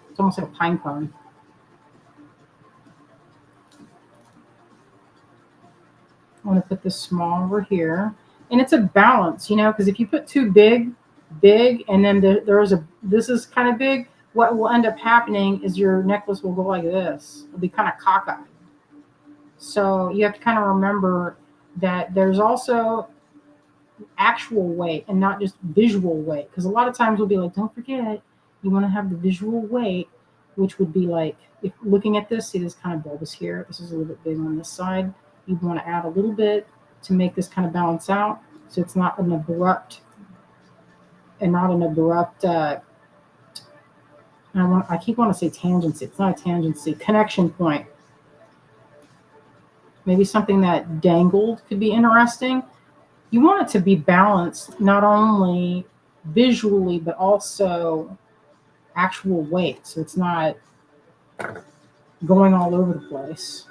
Speaker 2: It's almost like a pine cone. I want to put this small over here. And it's a balance, because if you put too big, and then this is kind of big, what will end up happening is your necklace will go like this. It'll be kind of cockeyed. So you have to kind of remember that there's also actual weight and not just visual weight. Because a lot of times we'll be like, don't forget, you want to have the visual weight, which would be like, if looking at this, see this kind of bulbous here. This is a little bit big on this side. You'd want to add a little bit to make this kind of balance out. So it's not an abrupt, I keep wanting to say tangency. It's not a tangency. Connection point. Maybe something that dangled could be interesting. You want it to be balanced, not only visually, but also actual weight. So it's not going all over the place.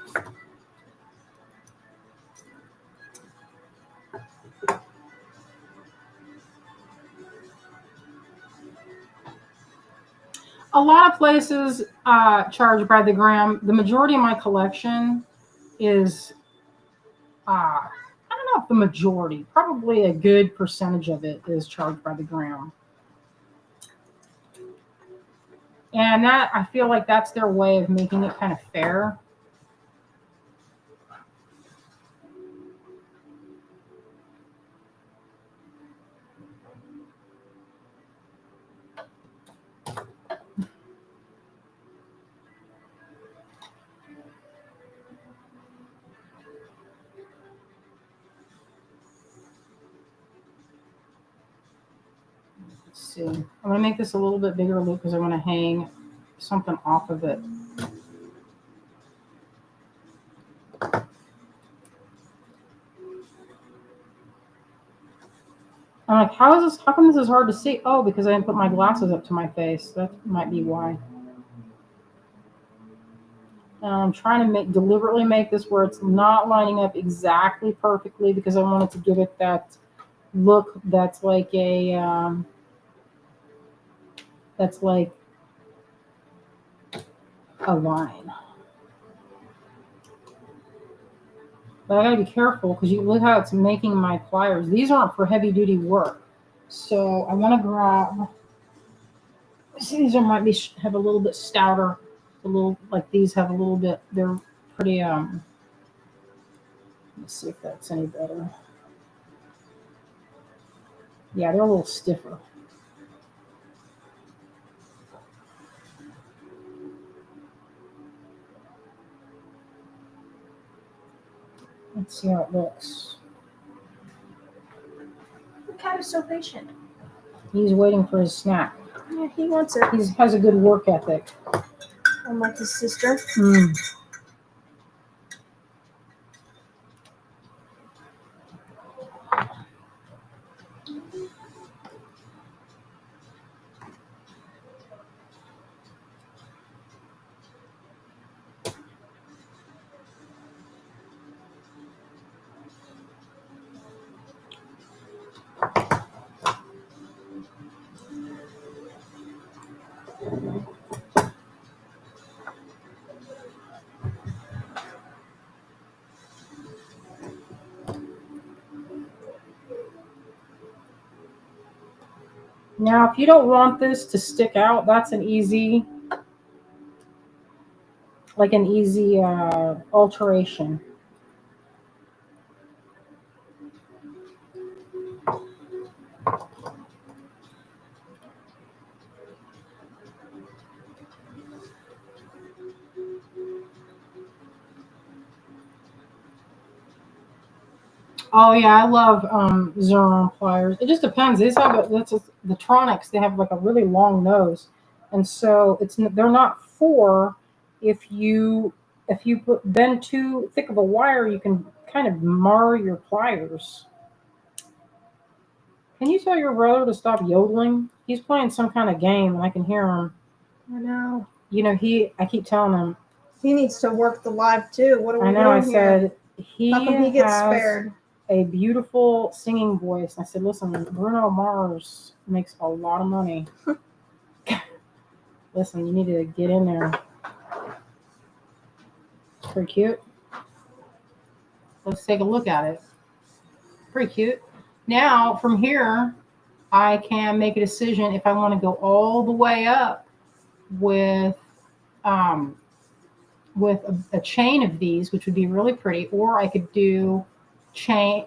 Speaker 2: A lot of places charge by the gram. The majority of my collection is, I don't know if the majority, probably a good percentage of it is charged by the gram. And that, I feel like that's their way of making it kind of fair. Let's see. I'm going to make this a little bit bigger loop because I want to hang something off of it. I'm like, how come this is hard to see? Oh, because I didn't put my glasses up to my face. That might be why. I'm trying to deliberately make this where it's not lining up exactly perfectly because I wanted to give it that look that's like a line. But I gotta be careful because you look how it's making my pliers. These aren't for heavy duty work. So I want to grab, see, these are might be have a little bit stouter. A little like these have a little bit, they're pretty, let's see if that's any better. Yeah, they're a little stiffer. Let's see how it looks.
Speaker 1: The cat is so patient.
Speaker 2: He's waiting for his snack.
Speaker 1: Yeah, he wants it.
Speaker 2: He has a good work ethic.
Speaker 1: Unlike his sister.
Speaker 2: Mm. Now, if you don't want this to stick out, that's an easy, alteration. Oh yeah, I love Zerron pliers. It just depends. These have the Tronics. They have like a really long nose, and so they're not for if you bend too thick of a wire, you can kind of mar your pliers. Can you tell your brother to stop yodeling? He's playing some kind of game, and I can hear him.
Speaker 1: I know.
Speaker 2: You know, I keep telling him
Speaker 1: he needs to work the live too. What are we doing
Speaker 2: I
Speaker 1: here?
Speaker 2: said
Speaker 1: How come he gets spared?
Speaker 2: A beautiful singing voice. I said, listen, Bruno Mars makes a lot of money. Listen, you need to get in there. Pretty cute. Let's take a look at it. Pretty cute. Now, from here, I can make a decision if I want to go all the way up with a chain of these, which would be really pretty, or I could do chain,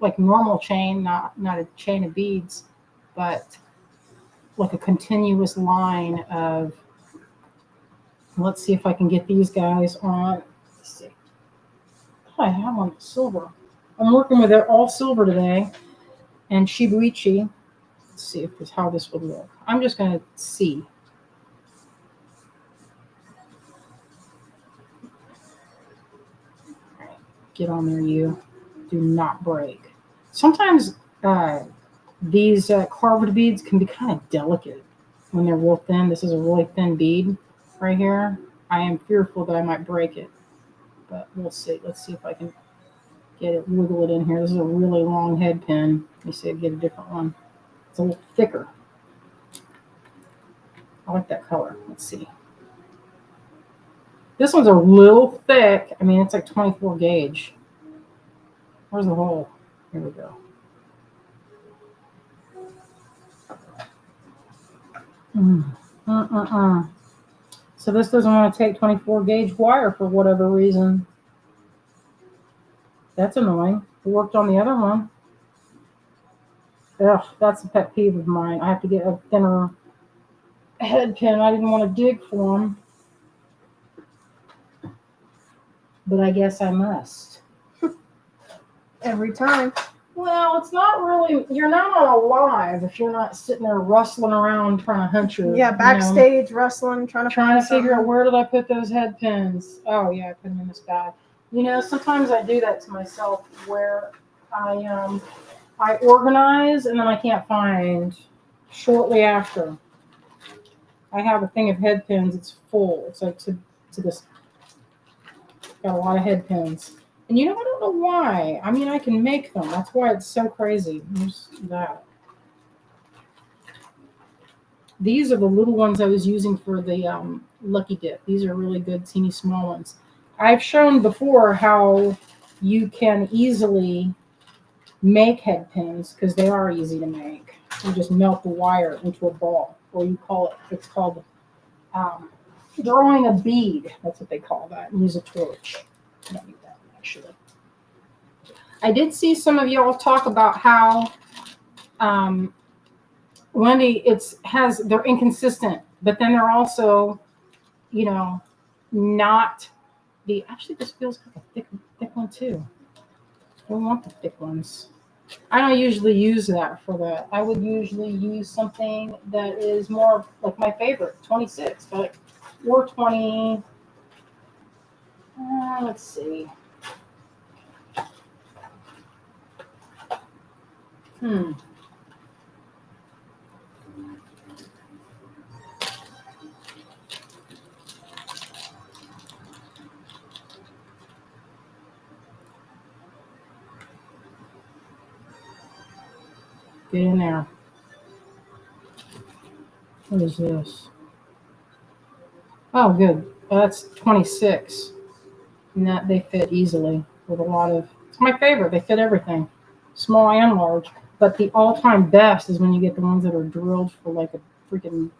Speaker 2: like normal chain, not a chain of beads, but like a continuous line of. Let's see if I can get these guys on. Let's see. Oh, I have one silver. I'm working with it all silver today, and Shibuichi. Let's see how this would look. I'm just going to see. All right, get on there, you. Do not break. Sometimes these carved beads can be kind of delicate when they're real thin. This is a really thin bead right here. I am fearful that I might break it, but we'll see. Let's see if I can get it, wiggle it in here. This is a really long head pin. Let me see if I get a different one. It's a little thicker. I like that color. Let's see. This one's a little thick. I mean, it's like 24 gauge. Where's the hole? Here we go. So this doesn't want to take 24 gauge wire for whatever reason. That's annoying. It worked on the other one. Ugh, that's a pet peeve of mine. I have to get a thinner head pin. I didn't want to dig for them, but I guess I must.
Speaker 1: Every time.
Speaker 2: Well, it's not really, you're not on a live if you're not sitting there rustling around trying to hunt your.
Speaker 1: Yeah, backstage, rustling, trying to
Speaker 2: figure out where did I put those head pins. Oh, yeah, I put them in this bag. You know, sometimes I do that to myself where I organize and then I can't find shortly after. I have a thing of head pins. It's full. It's like to this. Got a lot of head pins. And you know, I don't know why. I mean, I can make them. That's why it's so crazy. There's that. These are the little ones I was using for the Lucky Dip. These are really good, teeny small ones. I've shown before how you can easily make head pins because they are easy to make. You just melt the wire into a ball, or it's called drawing a bead. That's what they call that. And use a torch. I don't need that one, actually. I did see some of y'all talk about how Wendy, they're inconsistent, but then they're also, not actually this feels like a thick one too. I don't want the thick ones. I don't usually use that for that. I would usually use something that is more like my favorite, 26, but or 20. Let's see. Get in there. What is this? Oh, good. That's 26. And that they fit easily with a lot of. It's my favorite. They fit everything, small and large. But the all-time best is when you get the ones that are drilled for like a freaking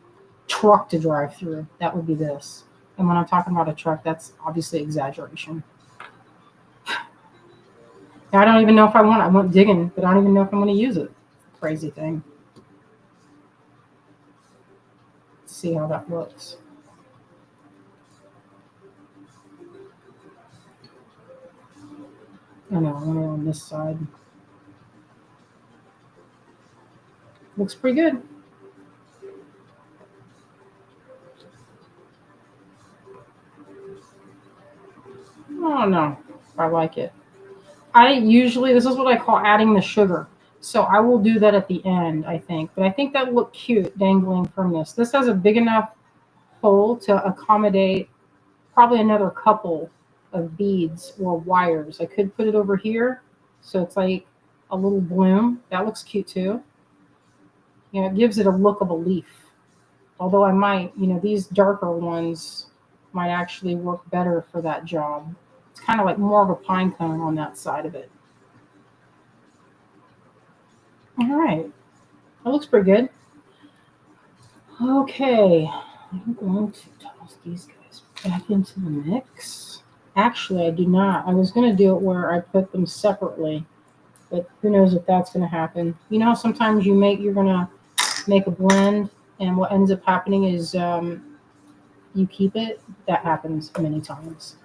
Speaker 2: truck to drive through. That would be this. And when I'm talking about a truck, that's obviously exaggeration. I don't even know if I went digging, but I don't even know if I'm going to use it. Crazy thing. Let's see how that looks. I know, I'm on this side. Looks pretty good. Oh no, I like it. This is what I call adding the sugar. So I will do that at the end, I think. But I think that look cute dangling from this. This has a big enough hole to accommodate probably another couple of beads or wires. I could put it over here. So it's like a little bloom. That looks cute too. It gives it a look of a leaf. Although I might, these darker ones might actually work better for that job. It's kind of like more of a pine cone on that side of it. All right. That looks pretty good. Okay. I'm going to toss these guys back into the mix. Actually, I do not. I was going to do it where I put them separately, but who knows if that's going to happen. How sometimes you're going to make a blend, and what ends up happening is you keep it. That happens many times.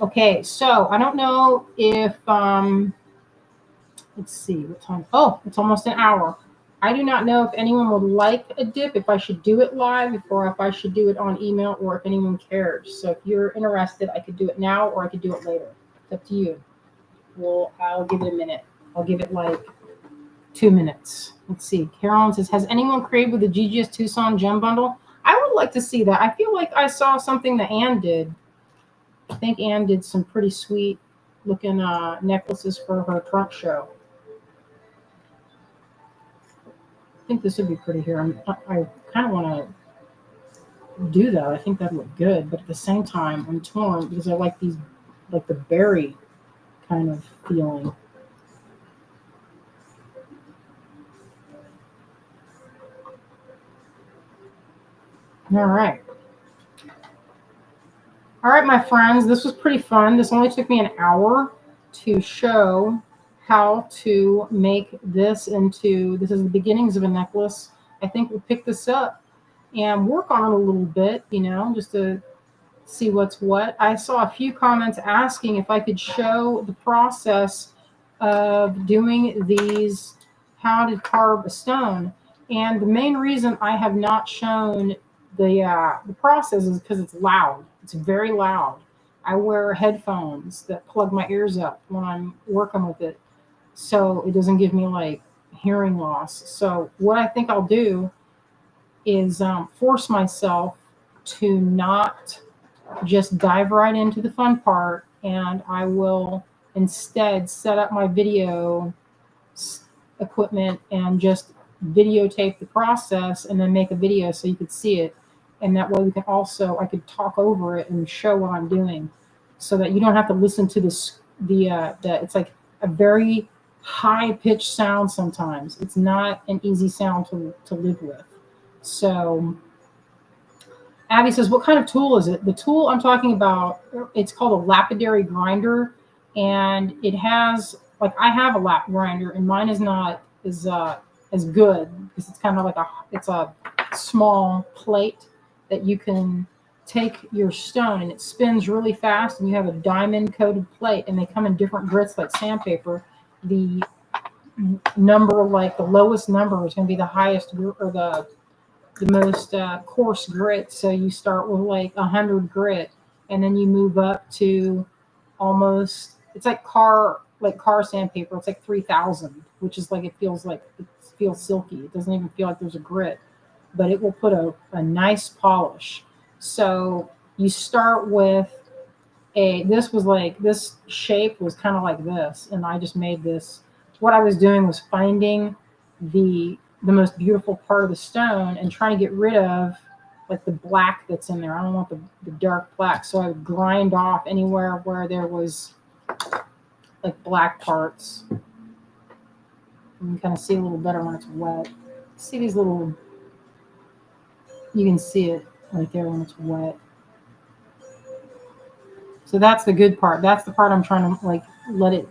Speaker 2: Okay, so I don't know if, let's see, what time? Oh, it's almost an hour. I do not know if anyone would like a dip, if I should do it live, or if I should do it on email, or if anyone cares. So if you're interested, I could do it now, or I could do it later. It's up to you. Well, I'll give it a minute. I'll give it like 2 minutes. Let's see. Carolyn says, has anyone created with the GGS Tucson gem bundle? I would like to see that. I feel like I saw something that Anne did. I think Anne did some pretty sweet looking necklaces for her trunk show. I think this would be pretty here. I kind of want to do that. I think that'd look good, but at the same time, I'm torn because I like these, like the berry kind of feeling. All right. All right, my friends, this was pretty fun. This only took me an hour to show how to make this is the beginnings of a necklace. I think we'll pick this up and work on it a little bit, just to see what's what. I saw a few comments asking if I could show the process of doing these, how to carve a stone. And the main reason I have not shown the process is because it's loud. It's very loud. I wear headphones that plug my ears up when I'm working with it, so it doesn't give me like hearing loss. So what I think I'll do is force myself to not just dive right into the fun part, and I will instead set up my video equipment and just videotape the process and then make a video so you could see it. And that way I could talk over it and show what I'm doing so that you don't have to listen to this it's like a very high pitched sound sometimes. It's not an easy sound to live with. So Abby says, what kind of tool is it? The tool I'm talking about, it's called a lapidary grinder, and it has, like, I have a lap grinder, and mine is not as good because it's kind of like it's a small plate that you can take your stone, and it spins really fast, and you have a diamond coated plate, and they come in different grits like sandpaper. The number, like the lowest number, is going to be the highest, or the most coarse grit. So you start with like 100 grit, and then you move up to almost, it's like car sandpaper. It's like 3,000, which is like, it feels silky. It doesn't even feel like there's a grit, but it will put a nice polish. So you start with this shape was kind of like this, and I just made this. What I was doing was finding the most beautiful part of the stone and trying to get rid of like the black that's in there. I don't want the dark black, so I would grind off anywhere where there was like black parts. You can kind of see a little better when it's wet. See these little, you can see it right there when it's wet. So that's the good part. That's the part I'm trying to like let it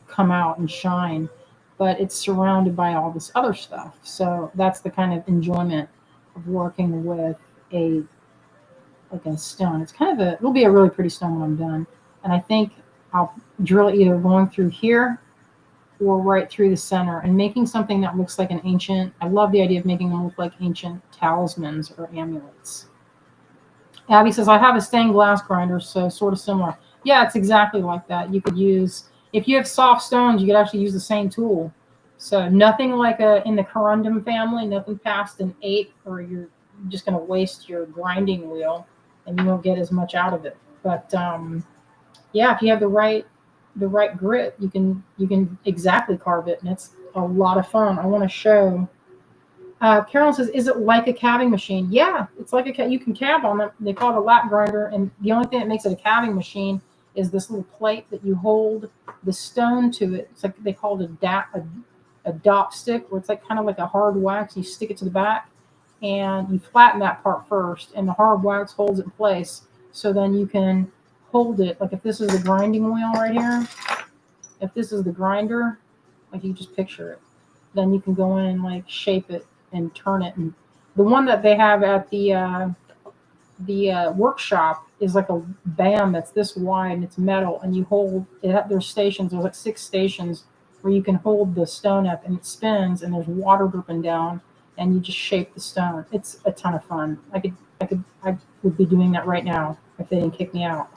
Speaker 2: come out and shine, but it's surrounded by all this other stuff. So that's the kind of enjoyment of working with a stone. It's kind of it'll be a really pretty stone when I'm done. And I think I'll drill it either going through here or right through the center, and making something that looks like an ancient. I love the idea of making them look like ancient talismans or amulets. Abby says, I have a stained glass grinder, so sort of similar. Yeah, it's exactly like that. You could use, if you have soft stones, you could actually use the same tool. So nothing like in the corundum family, nothing past an 8, or you're just going to waste your grinding wheel and you won't get as much out of it. But yeah, if you have the right grit, you can exactly carve it, and it's a lot of fun. I want to show. Carolyn says, is it like a calving machine? Yeah, it's like you can calve on it. They call it a lap grinder, and the only thing that makes it a calving machine is this little plate that you hold the stone to it. It's like they call it a dop stick, where it's like kind of like a hard wax. You stick it to the back, and you flatten that part first, and the hard wax holds it in place. So then you can hold it, like if this is the grinding wheel right here, if this is the grinder, like you just picture it, then you can go in and like shape it and turn it. And the one that they have at the workshop is like a bam that's this wide, and it's metal, and you hold it. There's stations. There's like 6 stations where you can hold the stone up, and it spins, and there's water dripping down, and you just shape the stone. It's a ton of fun. I would be doing that right now if they didn't kick me out.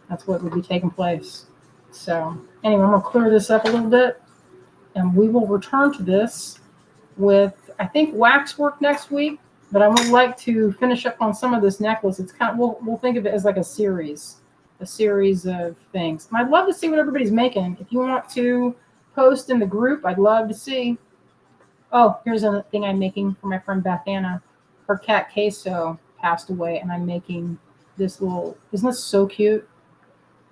Speaker 2: That's what would be taking place. So anyway, I'm gonna clear this up a little bit, and we will return to this with, I think, waxwork next week. But I would like to finish up on some of this necklace. It's kind of, we'll think of it as like a series of things. And I'd love to see what everybody's making. If you want to post in the group, I'd love to see. Oh, here's a thing I'm making for my friend Beth Anna. Her cat Queso passed away, and I'm making this little. Isn't this so cute?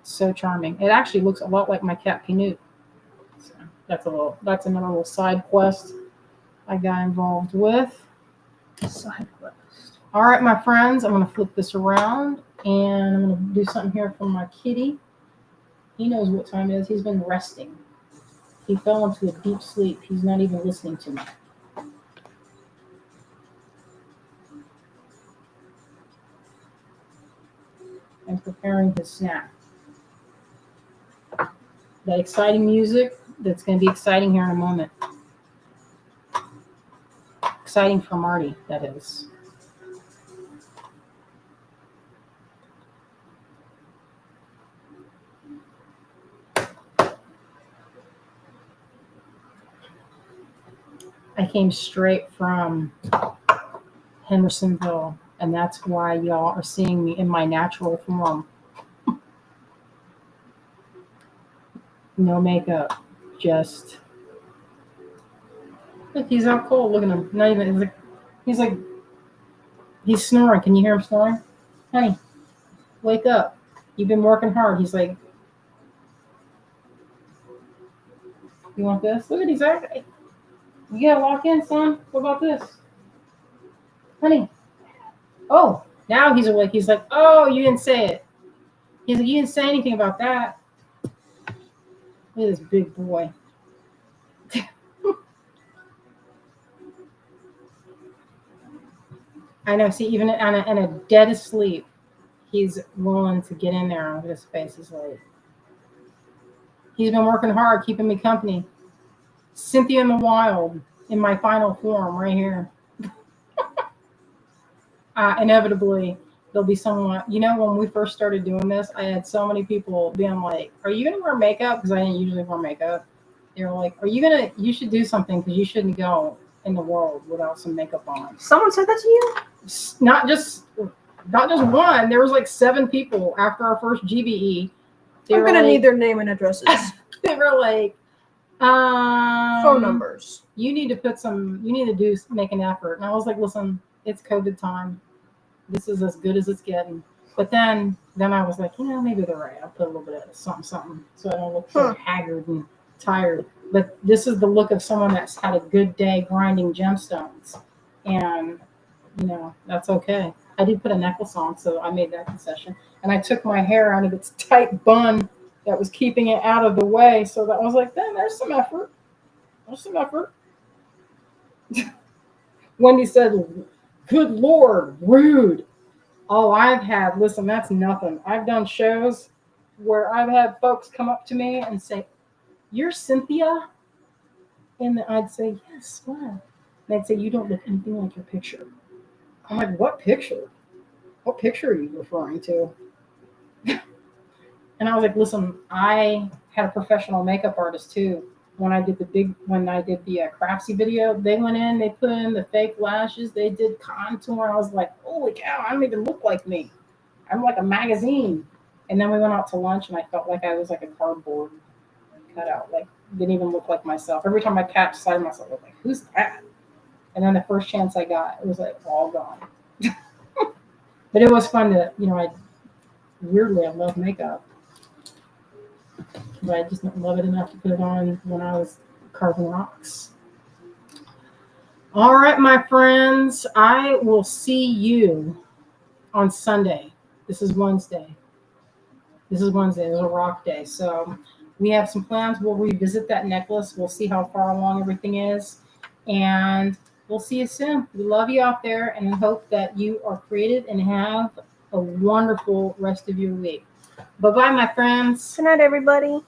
Speaker 2: So charming. It actually looks a lot like my cat Canute. So that's another little side quest I got involved with.
Speaker 1: Side quest.
Speaker 2: All right, my friends, I'm going to flip this around, and I'm going to do something here for my kitty. He knows what time it is. He's been resting. He fell into a deep sleep. He's not even listening to me. I'm preparing his snack. That exciting music that's going to be exciting here in a moment. Exciting for Marty, that is. I came straight from Hendersonville, and that's why y'all are seeing me in my natural form. No makeup, just look, he's out cold. Look at him. Not even, he's snoring. Can you hear him snoring? Honey, wake up. You've been working hard. He's like, You want this? Look at these. You gotta lock in, son. What about this? Honey. Oh, now he's awake. He's like, oh, you didn't say it. He's like, you didn't say anything about that. Look at this big boy. I know. See, even in a dead asleep, he's willing to get in there. Look at his face. He's like, he's been working hard, keeping me company. Cynthia in the wild, in my final form, right here. Inevitably, there'll be someone. You know, when we first started doing this, I had so many people being like, "Are you gonna wear makeup?" Because I didn't usually wear makeup. They were like, "Are you gonna? You should do something because you shouldn't go in the world without some makeup on."
Speaker 1: Someone said that to you?
Speaker 2: Not just one. There was like 7 people after our first GBE.
Speaker 1: I'm gonna need their name and addresses.
Speaker 2: They were like,
Speaker 1: phone numbers.
Speaker 2: You need to make an effort. And I was like, listen, it's COVID time. This is as good as it's getting. But then I was like, maybe they're right. I'll put a little bit of something so I don't look so haggard and tired. But this is the look of someone that's had a good day grinding gemstones. And, that's okay. I did put a necklace on, so I made that concession. And I took my hair out of its tight bun that was keeping it out of the way. So that I was like, there's some effort. Wendy said, good Lord, rude. Oh, listen, that's nothing. I've done shows where I've had folks come up to me and say, you're Cynthia? And I'd say, yes, what? And they'd say, you don't look anything like your picture. I'm like, what picture? What picture are you referring to? And I was like, listen, I had a professional makeup artist too. When I did the Craftsy video, they went in, they put in the fake lashes, they did contour. I was like, holy cow, I don't even look like me. I'm like a magazine. And then we went out to lunch and I felt like I was like a cardboard cutout. Like, didn't even look like myself. Every time I catch sight of myself, I was like, who's that? And then the first chance I got, it was like all gone. But it was fun to, I love makeup. But I just didn't love it enough to put it on when I was carving rocks. All right, my friends, I will see you on Sunday. This is Wednesday. It was a rock day. So we have some plans. We'll revisit that necklace. We'll see how far along everything is. And we'll see you soon. We love you out there and we hope that you are creative and have a wonderful rest of your week. Bye-bye, my friends.
Speaker 1: Good night, everybody.